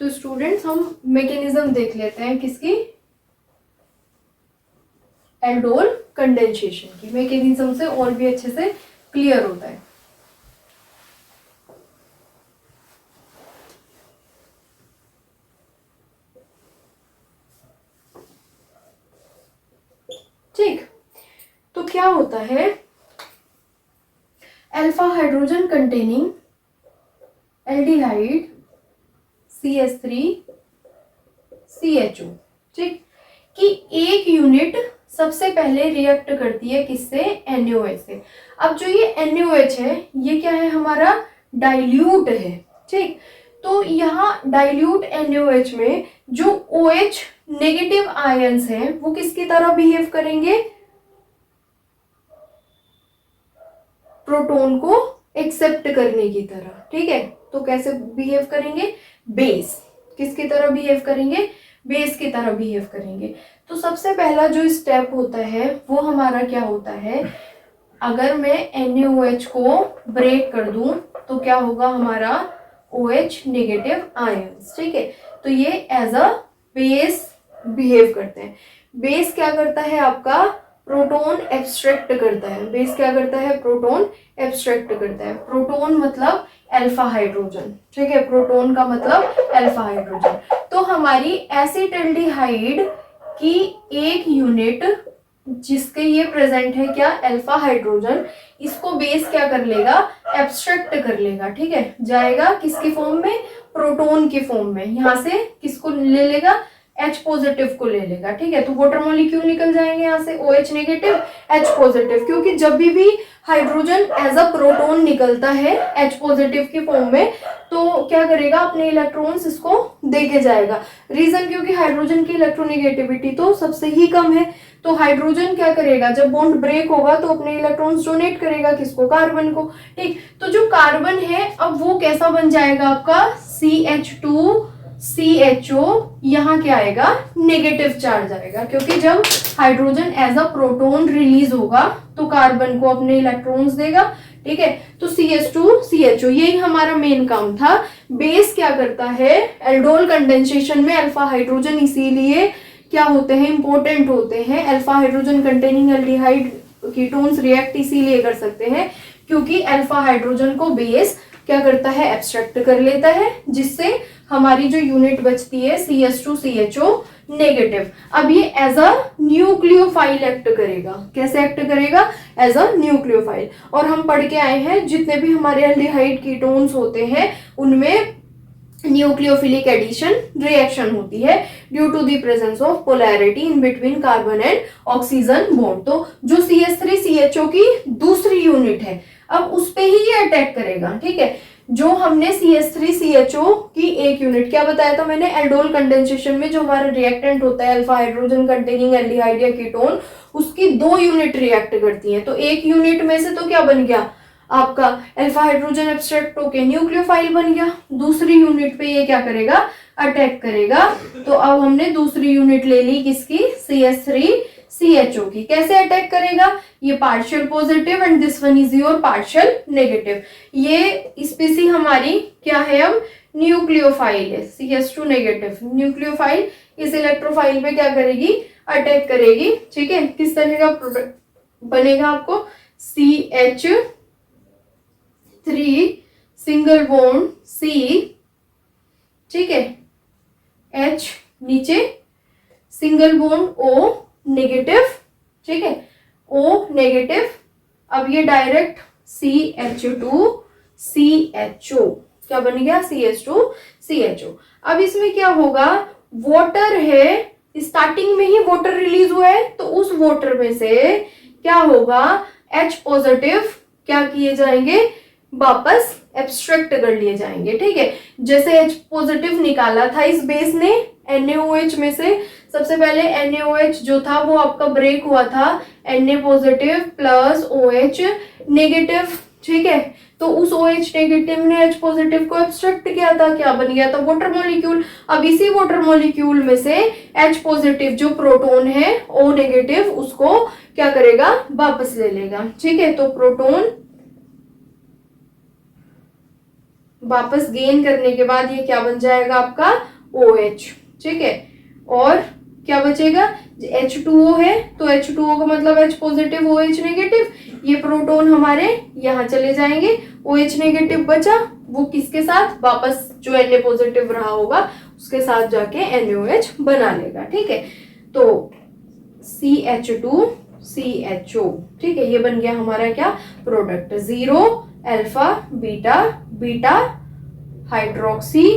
तो स्टूडेंट्स हम मैकेनिज्म देख लेते हैं किसकी, एल्डोल कंडेंसेशन की। मैकेनिज्म से और भी अच्छे से क्लियर होता है। ठीक, तो क्या होता है, alpha hydrogen containing aldehyde CH3 CHO, ठीक, कि एक यूनिट सबसे पहले रिएक्ट करती है किससे, NaOH से। अब जो ये NaOH है, ये क्या है, हमारा डाइल्यूट है। ठीक, तो यहाँ डाइल्यूट NaOH में जो OH नेगेटिव आयंस हैं वो किसकी तरह बिहेव करेंगे, प्रोटॉन को एक्सेप्ट करने की तरह। ठीक है, तो कैसे बिहेव करेंगे, बेस किसकी तरह बिहेव करेंगे, बेस की तरह बिहेव करेंगे। तो सबसे पहला जो स्टेप होता है वो हमारा क्या होता है, अगर मैं NaOH को ब्रेक कर दूं तो क्या होगा, हमारा OH नेगेटिव आयंस। ठीक है, तो ये एज अ बेस बिहेव करते हैं। बेस क्या करता है, आपका प्रोटॉन एब्स्ट्रैक्ट करता है। बेस क्या करता है, प्रोटॉन एब्स्ट्रैक्ट करता है। प्रोटॉन मतलब अल्फा हाइड्रोजन। ठीक है, प्रोटॉन का मतलब अल्फा हाइड्रोजन। तो हमारी एसिटल्डिहाइड की एक यूनिट जिसके ये प्रेजेंट है क्या, अल्फा हाइड्रोजन, इसको बेस क्या कर लेगा, एब्स्ट्रैक्ट कर लेगा। ठीक है, जाएगा किसकी फॉर्म में, प्रोटॉन की फॉर्म में। यहां से किसको ले लेगा, H पॉजिटिव को ले लेगा। ठीक है, तो वाटर मॉलिक्यूल निकल जाएंगे यहाँ से, OH नेगेटिव H पॉजिटिव, क्योंकि जब भी हाइड्रोजन एज अ प्रोटॉन निकलता है H पॉजिटिव की फॉर्म में, तो क्या करेगा, अपने इलेक्ट्रॉन्स इसको दे के जाएगा। रीजन, क्योंकि हाइड्रोजन की इलेक्ट्रोनेगेटिविटी तो सबसे ही कम है, तो हाइड्रोजन क्या करेगा, जब बॉन्ड ब्रेक होगा तो अपने इलेक्ट्रॉन्स डोनेट करेगा किसको, कार्बन को। ठीक, तो जो कार्बन है अब वो कैसा बन जाएगा आपका, CH2 CHO, यहाँ क्या आएगा, नेगेटिव चार्ज आएगा, क्योंकि जब hydrogen as a proton release होगा तो कार्बन को अपने इलेक्ट्रॉन्स देगा। ठीक है, तो CH2 CHO, यही हमारा मेन काम था। बेस क्या करता है, एल्डोल कंडेंसेशन में अल्फा हाइड्रोजन इसीलिए क्या होते हैं, इंपॉर्टेंट होते हैं। Alpha hydrogen containing aldehyde ketones react इसीलिए कर सकते हैं क्योंकि अल्फा हाइड्रोजन को बेस क्या करता है, एब्स्ट्रैक्ट कर लेता है, जिससे हमारी जो यूनिट बचती है CH2 CHO नेगेटिव। अब ये एज अ न्यूक्लियोफाइल एक्ट करेगा। कैसे एक्ट करेगा, एज अ न्यूक्लियोफाइल। और हम पढ़ के आए हैं जितने भी हमारे एल्डिहाइड कीटोन्स होते हैं उनमें न्यूक्लियोफिलिक एडिशन रिएक्शन होती है due to the presence of polarity in between carbon and oxygen bond. तो जो CH3CHO की दूसरी यूनिट है, अब उस पे ही ये अटैक करेगा, ठीक है। जो हमने CH3CHO की एक यूनिट क्या बताया था मैंने, एल्डोल कंडेंसेशन में जो हमारा रिएक्टेंट होता है अल्फा हाइड्रोजन कंटेनिंग एल्डिहाइड या कीटोन, उसकी 2 यूनिट रिएक्ट करती हैं। तो एक यूनिट में से तो क्या बन गया आपका अल्फा हाइड्रोजन एब्स्ट्रैक्ट होके न्यूक्लियोफाइल बन गया, दूसरी यूनिट पे ये क्या करेगा, अटैक करेगा। तो अब हमने दूसरी यूनिट ले ली किसकी, CH3CHO की। कैसे अटैक करेगा, ये partial positive and this one is your partial negative. ये स्पीसी हमारी क्या है, अब न्यूक्लियोफाइल है, CH2 नेगेटिव न्यूक्लियोफाइल इस इलेक्ट्रोफाइल पे क्या करेगी, अटैक करेगी, ठीक है। किस तरह का प्रोडक्ट बनेगा आपको, CH3 सिंगल बॉन्ड C, ठीक है, H नीचे सिंगल बॉन्ड O नेगेटिव, ठीक है, O नेगेटिव। अब ये डायरेक्ट CH2CHO क्या बन गया, CH2CHO। अब इसमें क्या होगा, वाटर है, स्टार्टिंग में ही वाटर रिलीज हुआ है, तो उस वाटर में से क्या होगा, H पॉजिटिव क्या किए जाएंगे, वापस एब्स्ट्रैक्ट कर लिए जाएंगे, ठीक है। जैसे H पॉजिटिव निकाला था इस बेस ने NaOH में से, सबसे पहले NaOH जो था वो आपका ब्रेक हुआ था Na positive plus OH negative, ठीक है। तो उस OH नेगेटिव ने H पॉजिटिव को एब्स्ट्रैक्ट किया था, क्या बन गया था, वाटर मॉलिक्यूल। अब इसी वाटर मॉलिक्यूल में से H पॉजिटिव जो प्रोटॉन है O नेगेटिव उसको क्या करेगा, वापस ले लेगा, ठीक है। तो प्रोटॉन वापस गेन करने के बाद ये क्या बन जाएगा आपका OH, ठीक है। और क्या बचेगा, H2O है, तो H2O का मतलब H पॉजिटिव OH नेगेटिव, ये प्रोटॉन हमारे यहाँ चले जाएंगे, OH नेगेटिव बचा, वो किसके साथ वापस जो Na पॉजिटिव रहा होगा उसके साथ जाके NaOH बना लेगा, ठीक है। तो CH2CHO, ठीक है, ये बन गया हमारा क्या product, 0 alpha beta beta hydroxy,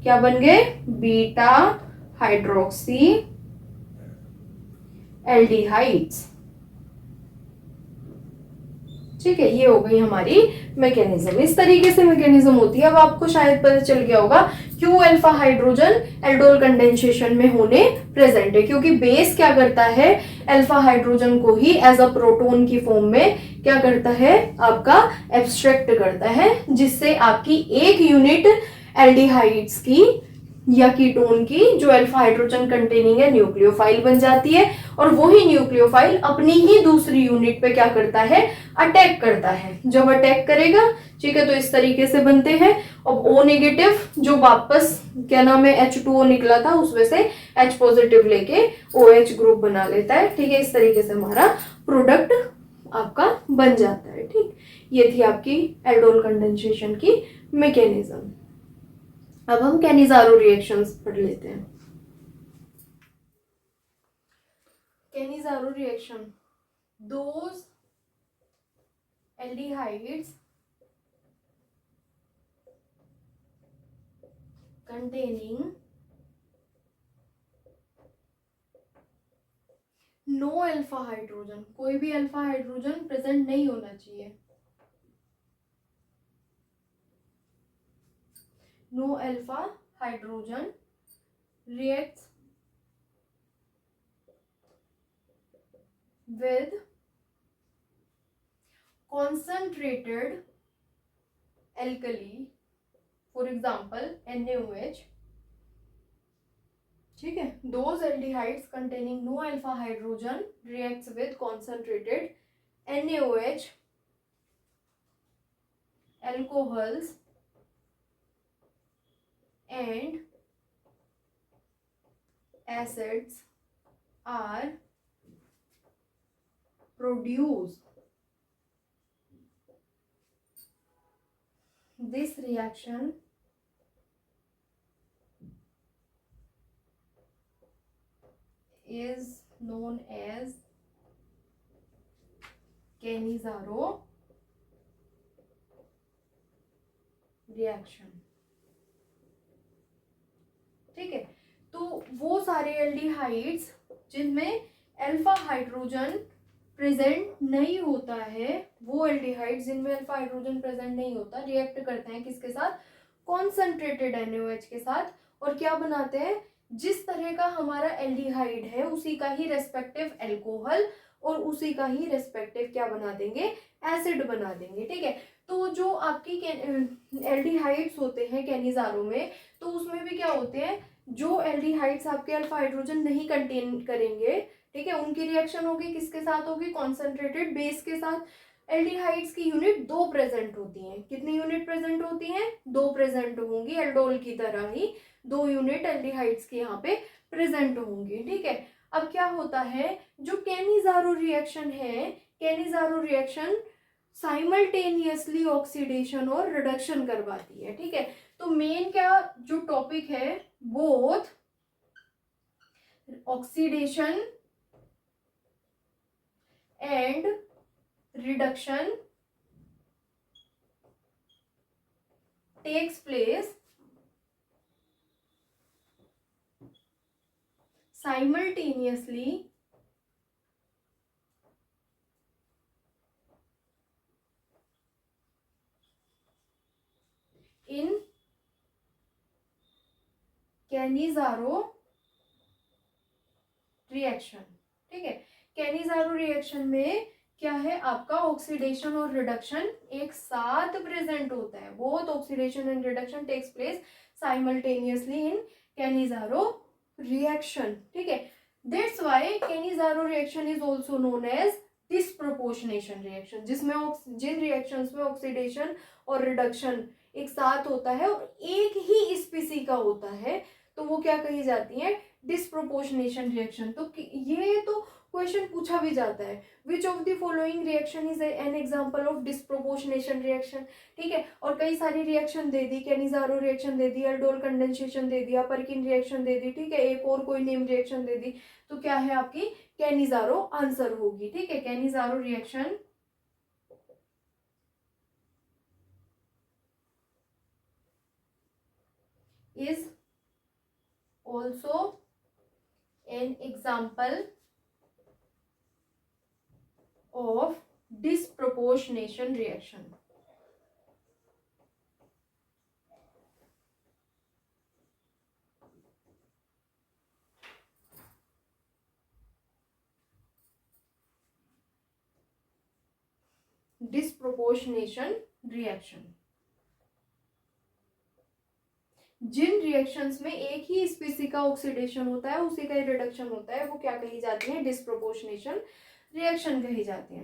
क्या बन गए, बीटा हाइड्रोक्सी एल्डिहाइड्स, ठीक है। ये हो गई हमारी मैकेनिज्म, इस तरीके से मैकेनिज्म होती है। अब आपको शायद पता चल गया होगा क्यों अल्फा हाइड्रोजन एल्डोल कंडेंसेशन में होने प्रेजेंट है, क्योंकि बेस क्या करता है, अल्फा हाइड्रोजन को ही एज अ प्रोटोन की फॉर्म में क्या करता है, आपका एब्स्ट्रैक्ट करता है, जिससे आपकी एक यूनिट एल्डिहाइड्स की या कीटोन की जो अल्फा हाइड्रोजन कंटेनिंग है न्यूक्लियोफाइल बन जाती है, और वही न्यूक्लियोफाइल अपनी ही दूसरी यूनिट पे क्या करता है, अटैक करता है। जब अटैक करेगा, ठीक है, तो इस तरीके से बनते हैं। अब O नेगेटिव जो वापस क्या नाम है H2O निकला था उसमें से H पॉजिटिव लेके OH ग्रुप बना लेता है, ठीक है। इस तरीके से हमारा प्रोडक्ट आपका बन जाता है, ठीक। ये थी आपकी एल्डोल कंडेंसेशन की मैकेनिज्म। अब हम कैनिजारो रिएक्शंस पढ़ लेते हैं। Cannizzaro reaction, those aldehydes containing no alpha hydrogen, कोई भी अल्फा हाइड्रोजन प्रेजेंट नहीं होना चाहिए, no alpha hydrogen reacts with concentrated alkali, for example NaOH, ठीक है। those aldehydes containing no alpha hydrogen reacts with concentrated NaOH alcohols and acids are produced. This reaction is known as Cannizzaro reaction. ठीक है। तो वो सारे aldehydes जिनमें alpha hydrogen present नहीं होता है, वो एल्डिहाइड्स जिनमें अल्फा हाइड्रोजन प्रेजेंट नहीं होता, रिएक्ट करते हैं किसके साथ, कॉन्सेंट्रेटेड NaOH के साथ, और क्या बनाते हैं, जिस तरह का हमारा एल्डिहाइड है उसी का ही रेस्पेक्टिव एल्कोहल और उसी का ही रेस्पेक्टिव क्या बना देंगे, एसिड बना देंगे। ठीक है। तो जो आपकी एल्डिहाइड्स होते हैं कैनिजारो में, तो उसमें भी क्या होते हैं, जो एल्डिहाइड्स आपके अल्फा हाइड्रोजन नहीं कंटेन करेंगे, ठीक है, उनकी रिएक्शन होगी किसके साथ होगी, कॉन्सेंट्रेटेड बेस के साथ। एल्डिहाइड्स की यूनिट 2 प्रेजेंट होती हैं। कितनी यूनिट प्रेजेंट होती हैं, 2 प्रेजेंट होंगी, एल्डोल की तरह ही 2 यूनिट एल्डिहाइड्स की यहाँ पे प्रेजेंट होंगी। ठीक है। अब क्या होता है, जो कैनिजारो रिएक्शन है, कैनिजारो रिएक्शन साइमल्टेनियसली ऑक्सीडेशन और रिडक्शन करवाती है। ठीक है। तो मेन क्या जो टॉपिक है, both oxidation and reduction takes place simultaneously in Cannizzaro reaction. ठीक है। कैनिजारो रिएक्शन में क्या है, आपका ऑक्सीडेशन और रिडक्शन एक साथ प्रेजेंट होता है। Both oxidation and reduction takes place simultaneously in Cannizzaro reaction. ठीक है। That's why Cannizzaro reaction is also known as disproportionation reaction, जिसमें जिन रिएक्शंस में ऑक्सीडेशन और रिडक्शन एक साथ होता है और एक ही स्पीसी का होता है, तो वो क्या कही जाती है, डिस्प्रोपोर्शनेशन रिएक्शन। तो ये तो क्वेश्चन पूछा भी जाता है, which of the following reaction is an example of disproportionation reaction. ठीक है। और कई सारी रिएक्शन दे दी, कैनिजारो रिएक्शन दे दी, एल्डोल कंडेंसेशन दे दिया, परकिन रिएक्शन दे दी, ठीक है, एक और कोई नेम रिएक्शन दे दी, तो क्या है आपकी कैनिजारो आंसर होगी। ठीक है। Cannizzaro reaction is also an example of disproportionation reaction. Disproportionation reaction, जिन रिएक्शंस में एक ही स्पीसी का ऑक्सीडेशन होता है उसी का ही रिडक्शन होता है, वो क्या कही जाती है, डिस्प्रोपोर्शनेशन रिएक्शन कही जाती है।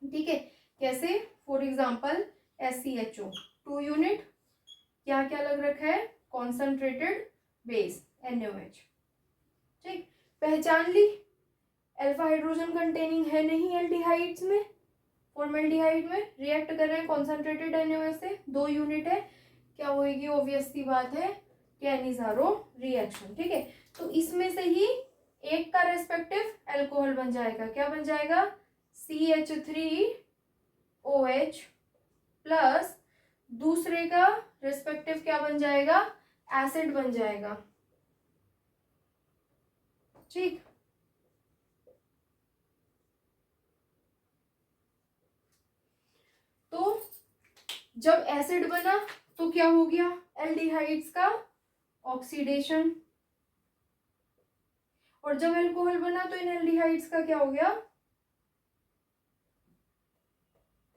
ठीक है। कैसे, फॉर एग्जांपल SCHO 2 यूनिट, क्या क्या लग रखा है, कॉन्सेंट्रेटेड बेस NaOH। ठीक, पहचान ली, अल्फा हाइड्रोजन कंटेनिंग है नहीं एल्डिहाइड्स में, फॉर्मेल्डिहाइड में रिएक्ट कर रहे हैं कॉन्सेंट्रेटेड NaOH से, 2 यूनिट है, क्या होगी, ऑब्वियस सी बात है, कैनिजारो रिएक्शन। ठीक है। तो इसमें से ही एक का रेस्पेक्टिव अल्कोहल बन जाएगा, क्या बन जाएगा, CH3OH प्लस दूसरे का रेस्पेक्टिव क्या बन जाएगा, एसिड बन जाएगा। ठीक, तो जब एसिड बना तो क्या हो गया, एल्डिहाइड्स का ऑक्सीडेशन, और जब अल्कोहल बना तो इन एल्डिहाइड्स का क्या हो गया,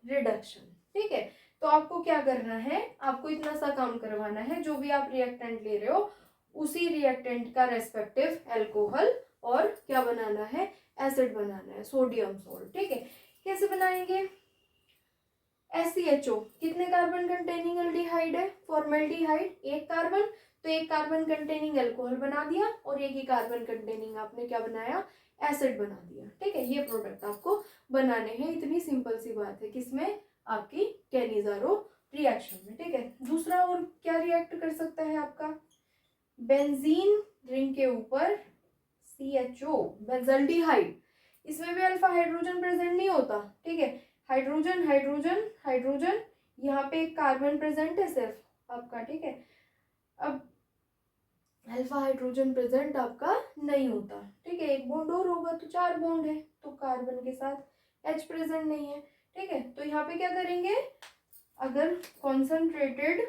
रिडक्शन। ठीक है। तो आपको क्या करना है, आपको इतना सा काम करवाना है, जो भी आप रिएक्टेंट ले रहे हो उसी रिएक्टेंट का रेस्पेक्टिव अल्कोहल और क्या बनाना है, एसिड बनाना है, सोडियम सोल्ट। ठीक है। कैसे बनाएंगे, SCHO कितने कार्बन कंटेनिंग एल्डिहाइड है, फॉर्मेल्डिहाइड, एक कार्बन, तो एक कार्बन कंटेनिंग अल्कोहल बना दिया और एक ही कार्बन कंटेनिंग आपने क्या बनाया, एसिड बना दिया। ठीक है। ये प्रोडक्ट आपको बनाने हैं, इतनी सिंपल सी बात है, किसमें, आपकी कैनिजारो रिएक्शन में। ठीक है। दूसरा और क्या रिएक्ट कर सकता है आपका, बेंजीन रिंग के ऊपर CHO बेंजल्डिहाइड, इसमें भी अल्फा हाइड्रोजन प्रेजेंट नहीं होता। ठीक है। हाइड्रोजन हाइड्रोजन हाइड्रोजन, यहाँ पे एक कार्बन प्रेजेंट है सिर्फ आपका। ठीक है। अब अल्फा हाइड्रोजन प्रेजेंट आपका नहीं होता, ठीक है। एक बॉन्ड और होगा तो 4 बॉन्ड है, तो कार्बन के साथ H प्रेजेंट नहीं है, ठीक है। तो यहाँ पे क्या करेंगे, अगर कॉन्सेंट्रेटेड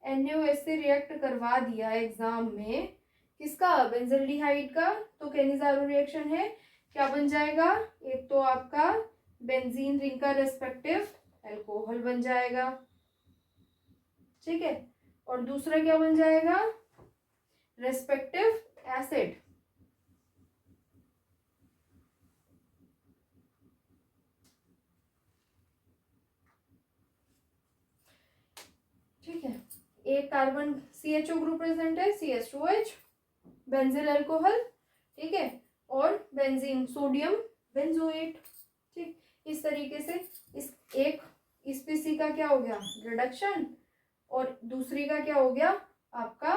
NaOH से रिएक्ट करवा दिया एग्जाम में, किसका, बेंजल्डिहाइड का, तो कैनिजारो रिएक्शन है, क्या बन जाएगा, एक तो आपका बेंजीन रिंग का रेस्पेक्टिव अल्कोहल बन जाएगा, ठीक है, और दूसरा क्या बन जाएगा, रेस्पेक्टिव एसिड, ठीक है। एक कार्बन CHO ग्रुप प्रेजेंट है, CH2H, बेंजिल अल्कोहल, ठीक है, और बेंजीन सोडियम बेंजोएट, ठीक। इस तरीके से इस एक स्पीसी का क्या हो गया, रिडक्शन, और दूसरी का क्या हो गया आपका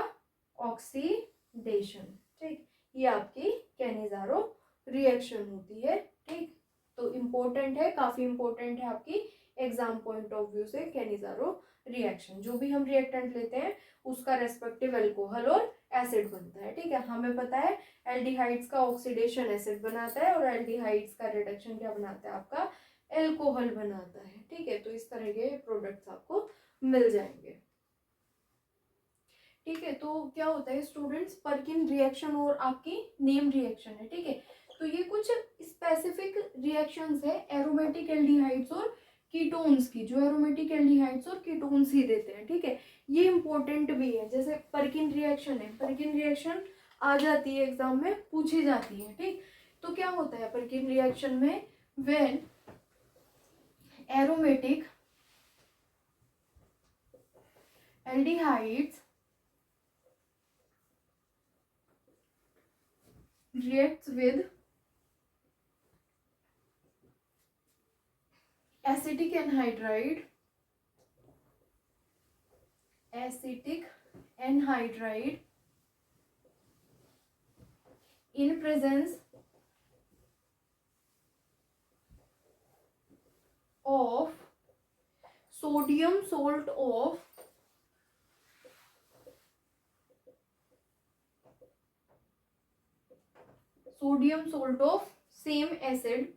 ऑक्सीडेशन, ठीक। ये आपकी कैनिजारो रिएक्शन होती है, ठीक। तो इम्पोर्टेंट है, काफी इम्पोर्टेंट है आपकी एग्जाम पॉइंट ऑफ व्यू से कैनिजारो रिएक्शन। जो भी हम रिएक्टेंट लेते हैं उसका रेस्पेक्टिव अल्कोहल और एसिड बनता है, ठीक है। हमें पता है एल्डिहाइड्स का ऑक्सीडेशन एसिड बनाता है और एल्डिहाइड्स का रिडक्शन क्या बनाता है, आपका एल्कोहल बनाता है, ठीक है। तो इस तरह के प्रोडक्ट्स आपको मिल जाएंगे, ठीक है। तो क्या होता है स्टूडेंट्स, पर्किन रिएक्शन और आपकी नेम रिएक्शन है, ठीक है। तो ये कुछ स्पेसिफिक रिएक्शंस है एरोमेटिक एल्डिहाइड्स और कीटोन्स की, जो एरोमेटिक एल्डिहाइड्स और कीटोन्स ही देते हैं, ठीक है। ये इंपॉर्टेंट भी है, जैसे पर्किन रिएक्शन है, पर्किन रिएक्शन आ जाती है एग्जाम में, पूछी जाती है, ठीक। तो क्या होता है पर्किन रिएक्शन में, when aromatic aldehydes reacts with acetic anhydride, acetic anhydride in presence of sodium salt of same acid,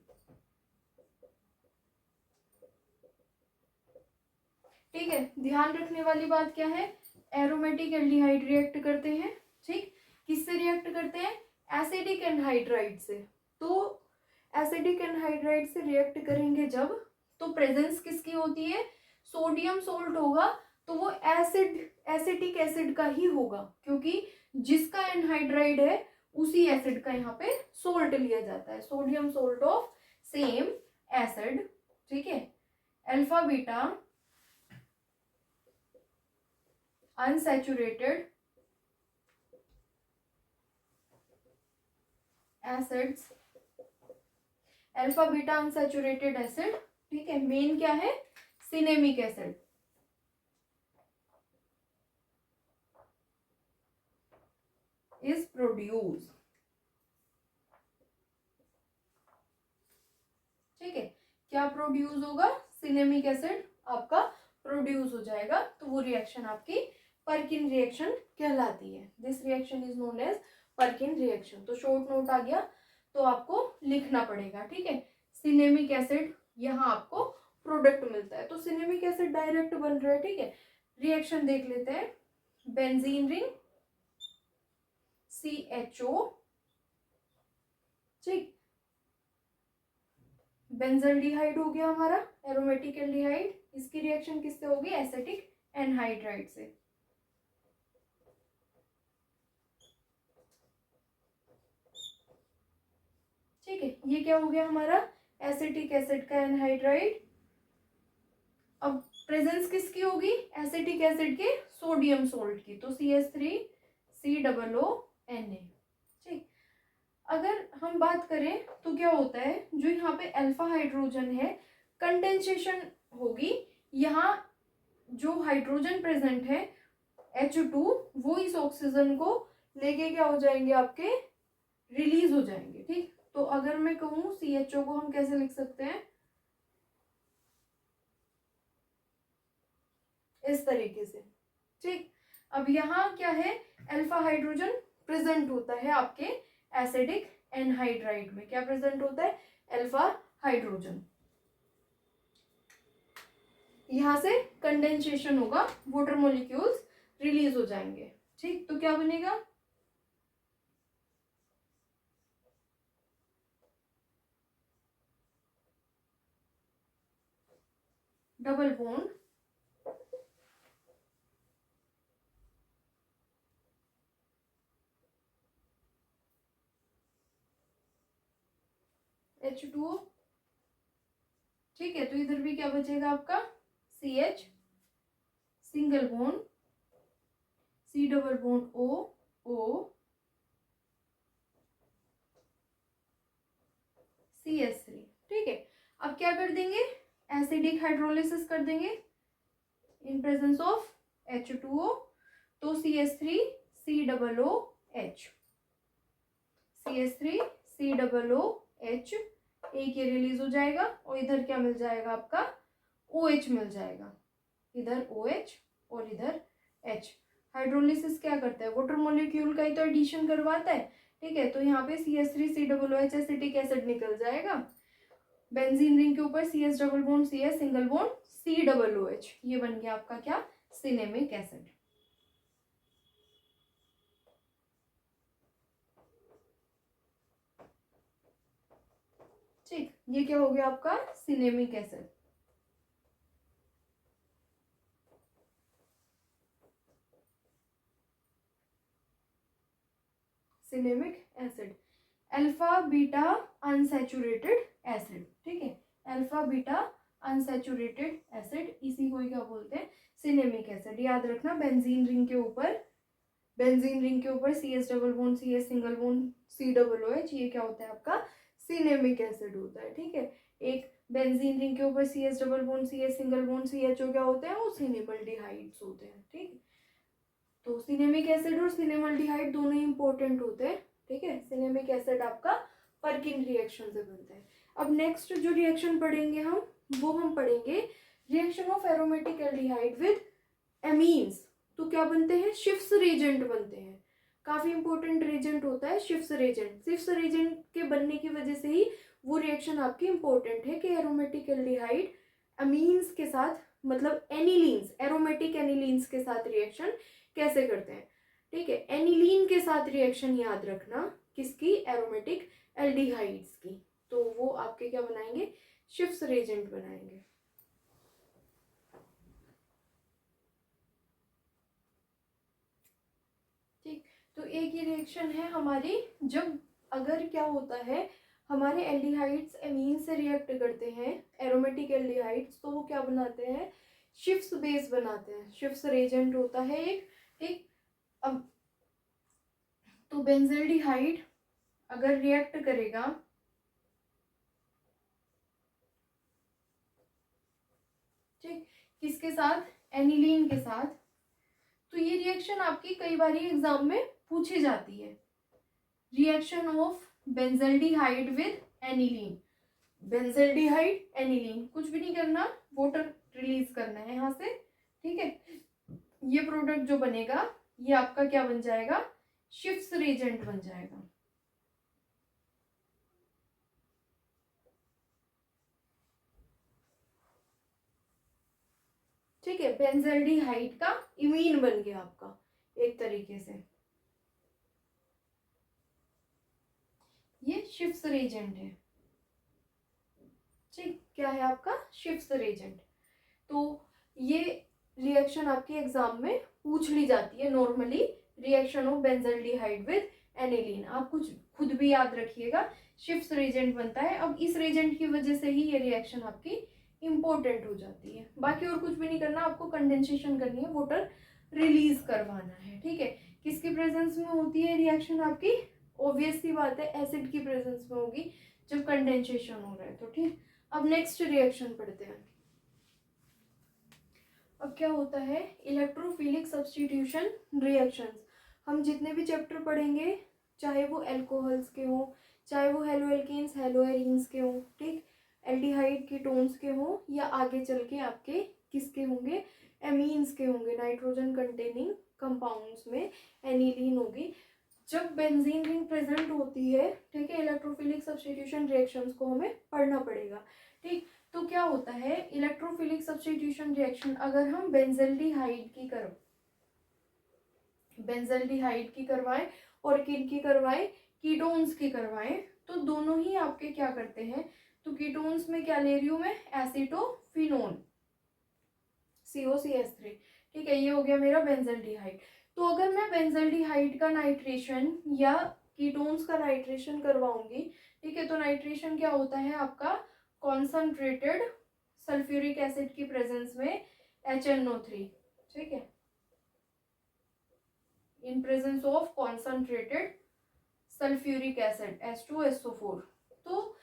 ठीक है। ध्यान रखने वाली बात क्या है, एरोमेटिक एल्डिहाइड रिएक्ट करते हैं, ठीक। किससे रिएक्ट करते हैं, एसिडिक एनहाइड्राइड से। तो एसिडिक एनहाइड्राइड से रिएक्ट करेंगे जब, तो प्रेजेंस किसकी होती है, सोडियम सोल्ट होगा, तो वो एसिटिक एसिड का ही होगा, क्योंकि जिसका एनहाइड्राइड है उसी एसिड का यहाँ पे सोल्ट लिया जाता है, sodium salt of same acid, ठीक है। Alpha beta unsaturated acids, alpha beta unsaturated acid, ठीक है। मेन क्या है, सिनेमिक एसिड, इज प्रोड्यूस, ठीक है। क्या प्रोड्यूस होगा, सिनेमिक एसिड आपका प्रोड्यूस हो जाएगा, तो वो रिएक्शन आपकी पर्किन रिएक्शन कहलाती है। This reaction is known as Perkin reaction. तो शॉर्ट नोट आ गया, तो आपको लिखना पड़ेगा, ठीक है। सिनेमिक एसिड यहाँ आपको प्रोडक्ट मिलता है, तो सिनेमिक एसिड डायरेक्ट बन रहा है, ठीक है। रिएक्शन देख लेते हैं, बेंजीन रिंग CHO, ठीक, बेंजल्डिहाइड हो गया हमारा एरोमेटिक एल्डिहाइड, इसकी रिएक्शन किससे होगी, एसिटिक एनहाइड्राइड से, ठीक है। ये क्या हो गया हमारा, एसिटिक एसिड का एनहाइड्राइड। अब प्रेजेंस किसकी होगी, एसिटिक एसिड के सोडियम सोल्ट की, तो CH3COONA, ठीक। अगर हम बात करें तो क्या होता है, जो यहाँ पे अल्फा हाइड्रोजन है, कंडेंसेशन होगी, यहाँ जो हाइड्रोजन प्रेजेंट है H2, वो इस ऑक्सीजन को लेके क्या हो जाएंगे आपके, रिलीज हो जाएंगे, ठीक। तो अगर मैं कहूँ CHO को हम कैसे लिख सकते हैं, इस तरीके से, ठीक। अब यहाँ क्या है, अल्फा हाइड्रोजन प्रेजेंट होता है आपके एसिडिक एनहाइड्राइड में। क्या प्रेजेंट होता है, अल्फा हाइड्रोजन। यहां से कंडेंसेशन होगा, वाटर मॉलिक्यूल्स रिलीज हो जाएंगे। ठीक, तो क्या बनेगा, डबल बॉन्ड H2O। ठीक है, तो इधर भी क्या बचेगा आपका, CH, single bond C double bond O CH3। ठीक है, अब क्या कर देंगे, एसिडिक हाइड्रोलिसिस कर देंगे इन प्रेजेंस ऑफ H2O। तो CH3 C double O H, CH3 C double O H, एक ये रिलीज हो जाएगा और इधर क्या मिल जाएगा आपका, OH मिल जाएगा। इधर OH और इधर H। हाइड्रोलिसिस क्या करता है, वाटर मॉलिक्यूल का ही तो एडिशन करवाता है। ठीक है, तो यहाँ पे CH3 C double OH acetic acid निकल जाएगा, बेंजीन रिंग के ऊपर CS double bond CS single bond C double OH, ये बन गया आपका क्या, सिनेमिक एसिड। ठीक, ये क्या हो गया आपका, cinnamic acid. Cinnamic acid, alpha beta unsaturated acid. ठीक है, अल्फा बीटा अनसैचुरेटेड एसिड, इसी को ही क्या बोलते हैं, सिनेमिक एसिड। याद रखना, बेंजीन रिंग के ऊपर, बेंजीन रिंग के ऊपर CS double bond CS single bond C double OH, ये क्या होता है आपका, सिनेमिक एसिड होता है। ठीक है, एक बेंजीन रिंग के ऊपर CS double bond CS single bond CHO क्या होते हैं, वो सिनेमल्डिहाइड्स होते हैं। ठीक, तो सिनेमिक एसिड और सिनेमल्डिहाइड दोनों ही इंपॉर्टेंट होते हैं। ठीक है, सिनेमिक एसिड आपका पर्किन रिएक्शन से बनता है। अब नेक्स्ट जो रिएक्शन पढ़ेंगे हम, वो हम पढ़ेंगे reaction of aromatic aldehyde with amines. तो क्या बनते हैं, शिफ्स रेजेंट बनते हैं। काफी इंपॉर्टेंट रेजेंट होता है शिफ्स रेजेंट। शिफ्स रेजेंट के बनने की वजह से ही वो रिएक्शन आपकी इंपॉर्टेंट है कि एरोमेटिक एल्डिहाइड अमीन्स के साथ, मतलब एनिलीन्स, एरोमेटिक एनिलीन्स के साथ रिएक्शन कैसे करते हैं। ठीक है, एनिलीन के साथ रिएक्शन याद रखना, किसकी, एरोमेटिक एल्डिहाइड्स की। तो वो आपके क्या बनाएंगे, शिफ्स रेजेंट बनाएंगे। ठीक, तो एक ये रिएक्शन है हमारी, जब अगर क्या होता है, हमारे एल्डिहाइड्स एमीन से रिएक्ट करते हैं, एरोमेटिक एल्डिहाइड्स, तो वो क्या बनाते हैं, शिफ्स बेस बनाते हैं। शिफ्स रेजेंट होता है एक। ठीक, अब तो बेंजल्डिहाइड अगर रिएक्ट करेगा, ठीक, किसके साथ, एनिलीन के साथ, तो ये रिएक्शन आपकी कई बार एग्जाम में पूछी जाती है। Reaction of benzaldehyde with aniline, benzaldehyde aniline, कुछ भी नहीं करना, वाटर रिलीज करना है यहां से। ठीक है, ये प्रोडक्ट जो बनेगा ये आपका क्या बन जाएगा, शिफ्स रेजेंट बन जाएगा। ठीक है, बेंजल्डिहाइड का इमीन बन गया आपका एक तरीके से, ये शिफ्स रेजेंट है। ठीक, क्या है आपका, शिफ्स रेजेंट। तो ये रिएक्शन आपके एग्जाम में पूछ ली जाती है normally, reaction of benzaldehyde with aniline. आप कुछ खुद भी याद रखिएगा, शिफ्स रेजेंट बनता है। अब इस रेजेंट की वजह से ही ये रिएक्शन आपकी इंपॉर्टेंट हो जाती है। बाकी और कुछ भी नहीं करना, आपको कंडेंसेशन करनी है, वाटर रिलीज करवाना है। ठीक है, किसकी प्रेजेंस में होती है रिएक्शन आपकी, ऑब्वियस सी बात है एसिड की प्रेजेंस में होगी जब कंडेंसेशन हो रहा है। तो ठीक, अब नेक्स्ट रिएक्शन पढ़ते हैं। अब क्या होता है, इलेक्ट्रोफिलिक सब्स्टिट्यूशन रिएक्शंस। हम जितने भी चैप्टर पढ़ेंगे, चाहे वो एल्कोहल्स के हों, चाहे वो हेलो एल्केन्स हेलो एरीन्स के हों, ठीक, एल्डिहाइड कीटोन्स के हों, या आगे चल के आपके किसके होंगे, एमीन्स के होंगे, नाइट्रोजन कंटेनिंग कंपाउंड्स में एनिलीन होगी। जब बेंजीन रिंग प्रेजेंट होती है, ठीक है, इलेक्ट्रोफिलिक सब्स्टिट्यूशन रिएक्शंस को हमें पढ़ना पड़ेगा। ठीक, तो क्या होता है इलेक्ट्रोफिलिक सब्स्टिट्यूशन रिएक्शन, अगर हम बेंजल्डिहाइड की करवाएं और किन की करवाएं, कीटोन्स की करवाएं, तो दोनों ही आपके क्या करते हैं, तो कीटोन्स में क्या ले रही हूं मैं, एसीटोफिनोन COCH3। ठीक है, ये हो गया मेरा बेंजल्डिहाइड। तो अगर मैं बेंजल्डिहाइड का नाइट्रेशन या कीटोन्स का नाइट्रेशन करवाऊंगी, ठीक है, तो नाइट्रेशन क्या होता है आपका, कॉन्सनट्रेटेड सल्फ्यूरिक एसिड की प्रेजेंस में HNO3, ठीक है, in presence of concentrated sulphuric acid H2SO4। तो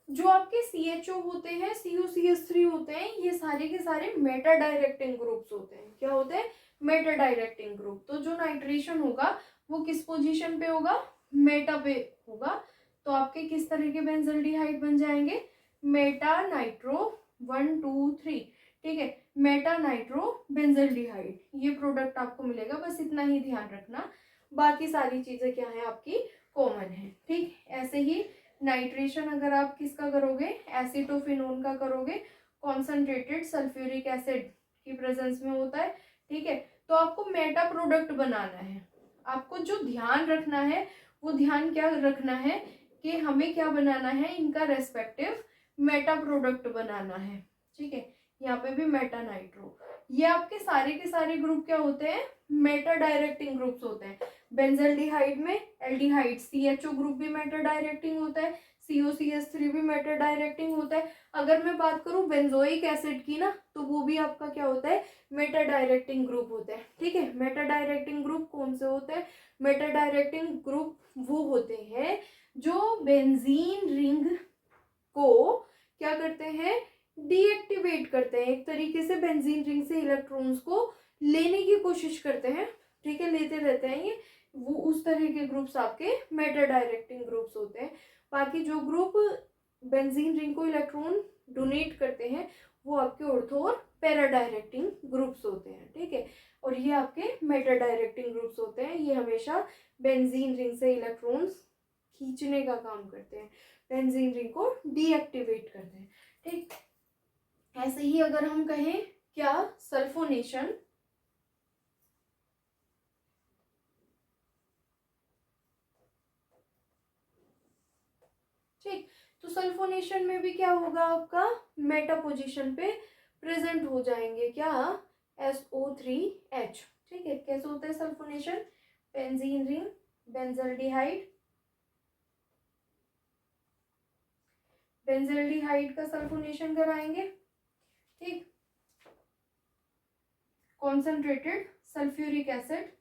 जो आपके CHO होते हैं, COCH3 होते हैं, ये सारे के सारे मेटा डायरेक्टिंग ग्रुप्स होते हैं। क्या होते हैं, मेटा डायरेक्टिंग ग्रुप। तो जो नाइट्रेशन होगा वो किस पोजीशन पे होगा, मेटा पे होगा। तो आपके किस तरह के बेंजल्डिहाइड बन जाएंगे, मेटा नाइट्रो 1 2 3, ठीक है, मेटा नाइट्रो बेंजल्डिहाइड, ये प्रोडक्ट आपको मिलेगा। बस इतना ही ध्यान रखना, बाकी सारी चीजें क्या है आपकी कॉमन है। ठीक, ऐसे ही नाइट्रेशन अगर आप किसका करोगे, एसीटोफिनोन का करोगे, कॉन्सनट्रेटेड सल्फ्यूरिक एसिड की प्रेजेंस में होता है। ठीक है, तो आपको मेटा प्रोडक्ट बनाना है। आपको जो ध्यान रखना है वो ध्यान क्या रखना है कि हमें क्या बनाना है, इनका रेस्पेक्टिव मेटा प्रोडक्ट बनाना है। ठीक है, यहाँ पे भी मेटा नाइट्रो, ये आपके सारे के सारे ग्रुप क्या होते हैं, मेटा डायरेक्टिंग ग्रुप्स होते हैं। बेंजल्डिहाइड में एल्डिहाइड CHO ग्रुप भी मेटा डायरेक्टिंग होता है, COCH3 भी मेटा डायरेक्टिंग होता है। अगर मैं बात करूं बेंजोइक एसिड की ना, तो वो भी आपका क्या होता है, मेटा डायरेक्टिंग ग्रुप होता है। ठीक है, मेटा डायरेक्टिंग ग्रुप कौन से होते हैं, मेटा डायरेक्टिंग ग्रुप वो होते हैं जो बेंजीन रिंग को क्या करते हैं, डीएक्टिवेट करते हैं। एक तरीके से बेंजीन रिंग से इलेक्ट्रॉन्स को लेने की कोशिश करते हैं। ठीक है, लेते रहते हैं ये, वो उस तरह के ग्रुप्स आपके मेटा डायरेक्टिंग ग्रुप्स होते हैं। बाकी जो ग्रुप बेंजीन रिंग को इलेक्ट्रॉन डोनेट करते हैं वो आपके ऑर्थो और पैरा डायरेक्टिंग ग्रुप्स होते हैं। ठीक है, और ये आपके मेटा डायरेक्टिंग ग्रुप्स होते हैं, ये हमेशा बेंजीन रिंग से इलेक्ट्रॉन्स खींचने का काम करते हैं, बेंजीन रिंग को डीएक्टिवेट करते हैं। ठीक, ऐसे ही अगर हम कहें क्या, सल्फोनेशन, ठीक, तो सल्फोनेशन में भी क्या होगा आपका, मेटा पोजीशन पे प्रेजेंट हो जाएंगे क्या, SO3H। ठीक है, कैसे होता है sulphonation, benzene ring, benzaldehyde, benzaldehyde का सल्फोनेशन कराएंगे। ठीक, कॉन्सेंट्रेटेड सल्फ्यूरिक एसिड,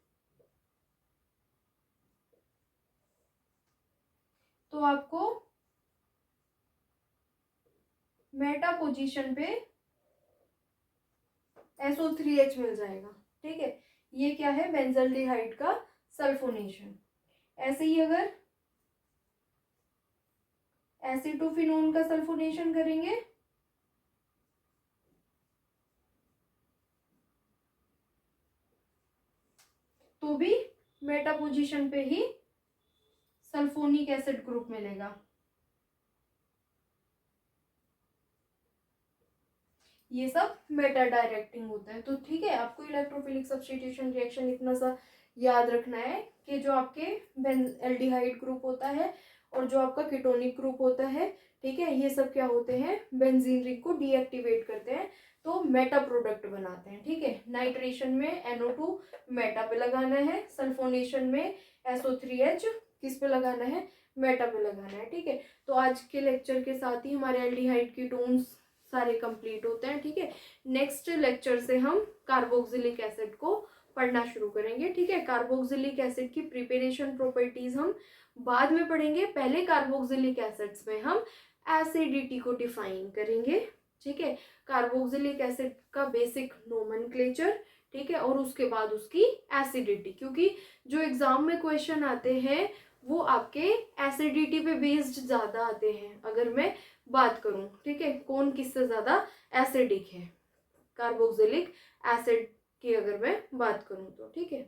तो आपको मेटा पोजीशन पे SO3H मिल जाएगा। ठीक है, ये क्या है, बेंजल्डिहाइड का सल्फोनेशन। ऐसे ही अगर एसीटोफिनोन का सल्फोनेशन करेंगे तो भी मेटा पोजीशन पे ही सल्फोनिक एसिड ग्रुप मिलेगा। ये सब मेटा डायरेक्टिंग होता है। तो ठीक है, आपको इलेक्ट्रोफिलिक सब्स्टिट्यूशन रिएक्शन इतना सा याद रखना है कि जो आपके एल्डिहाइड ग्रुप होता है और जो आपका कीटोनिक ग्रुप होता है, ठीक है, ये सब क्या होते हैं, बेंजीन रिंग को डीएक्टिवेट करते हैं, तो मेटा प्रोडक्ट बनाते हैं। ठीक है, नाइट्रेशन में NO2 मेटा पे लगाना है, सल्फोनेशन में SO3H किस पे लगाना है, मेटा पे लगाना है। ठीक है, तो आज के लेक्चर के साथ ही हमारे एल्डिहाइड कीटोन्स सारे कंप्लीट होते हैं। ठीक है, नेक्स्ट लेक्चर से हम कार्बोक्सिलिक एसिड को पढ़ना शुरू करेंगे। ठीक है, कार्बोक्सिलिक एसिड की प्रिपरेशन प्रॉपर्टीज हम बाद में पढ़ेंगे, पहले कार्बोक्सिलिक एसिड्स में हम एसिडिटी को डिफाइन करेंगे। ठीक है, कार्बोक्सिलिक एसिड का बेसिक नोमेनक्लेचर, ठीक है, और उसके बाद उसकी एसिडिटी, क्योंकि जो एग्जाम में क्वेश्चन आते हैं वो आपके एसिडिटी पे बेस्ड ज्यादा आते हैं। अगर मैं बात करूं, ठीक है, कौन किससे ज्यादा एसिडिक है, कार्बोक्सिलिक एसिड की अगर मैं बात करूं तो। ठीक है।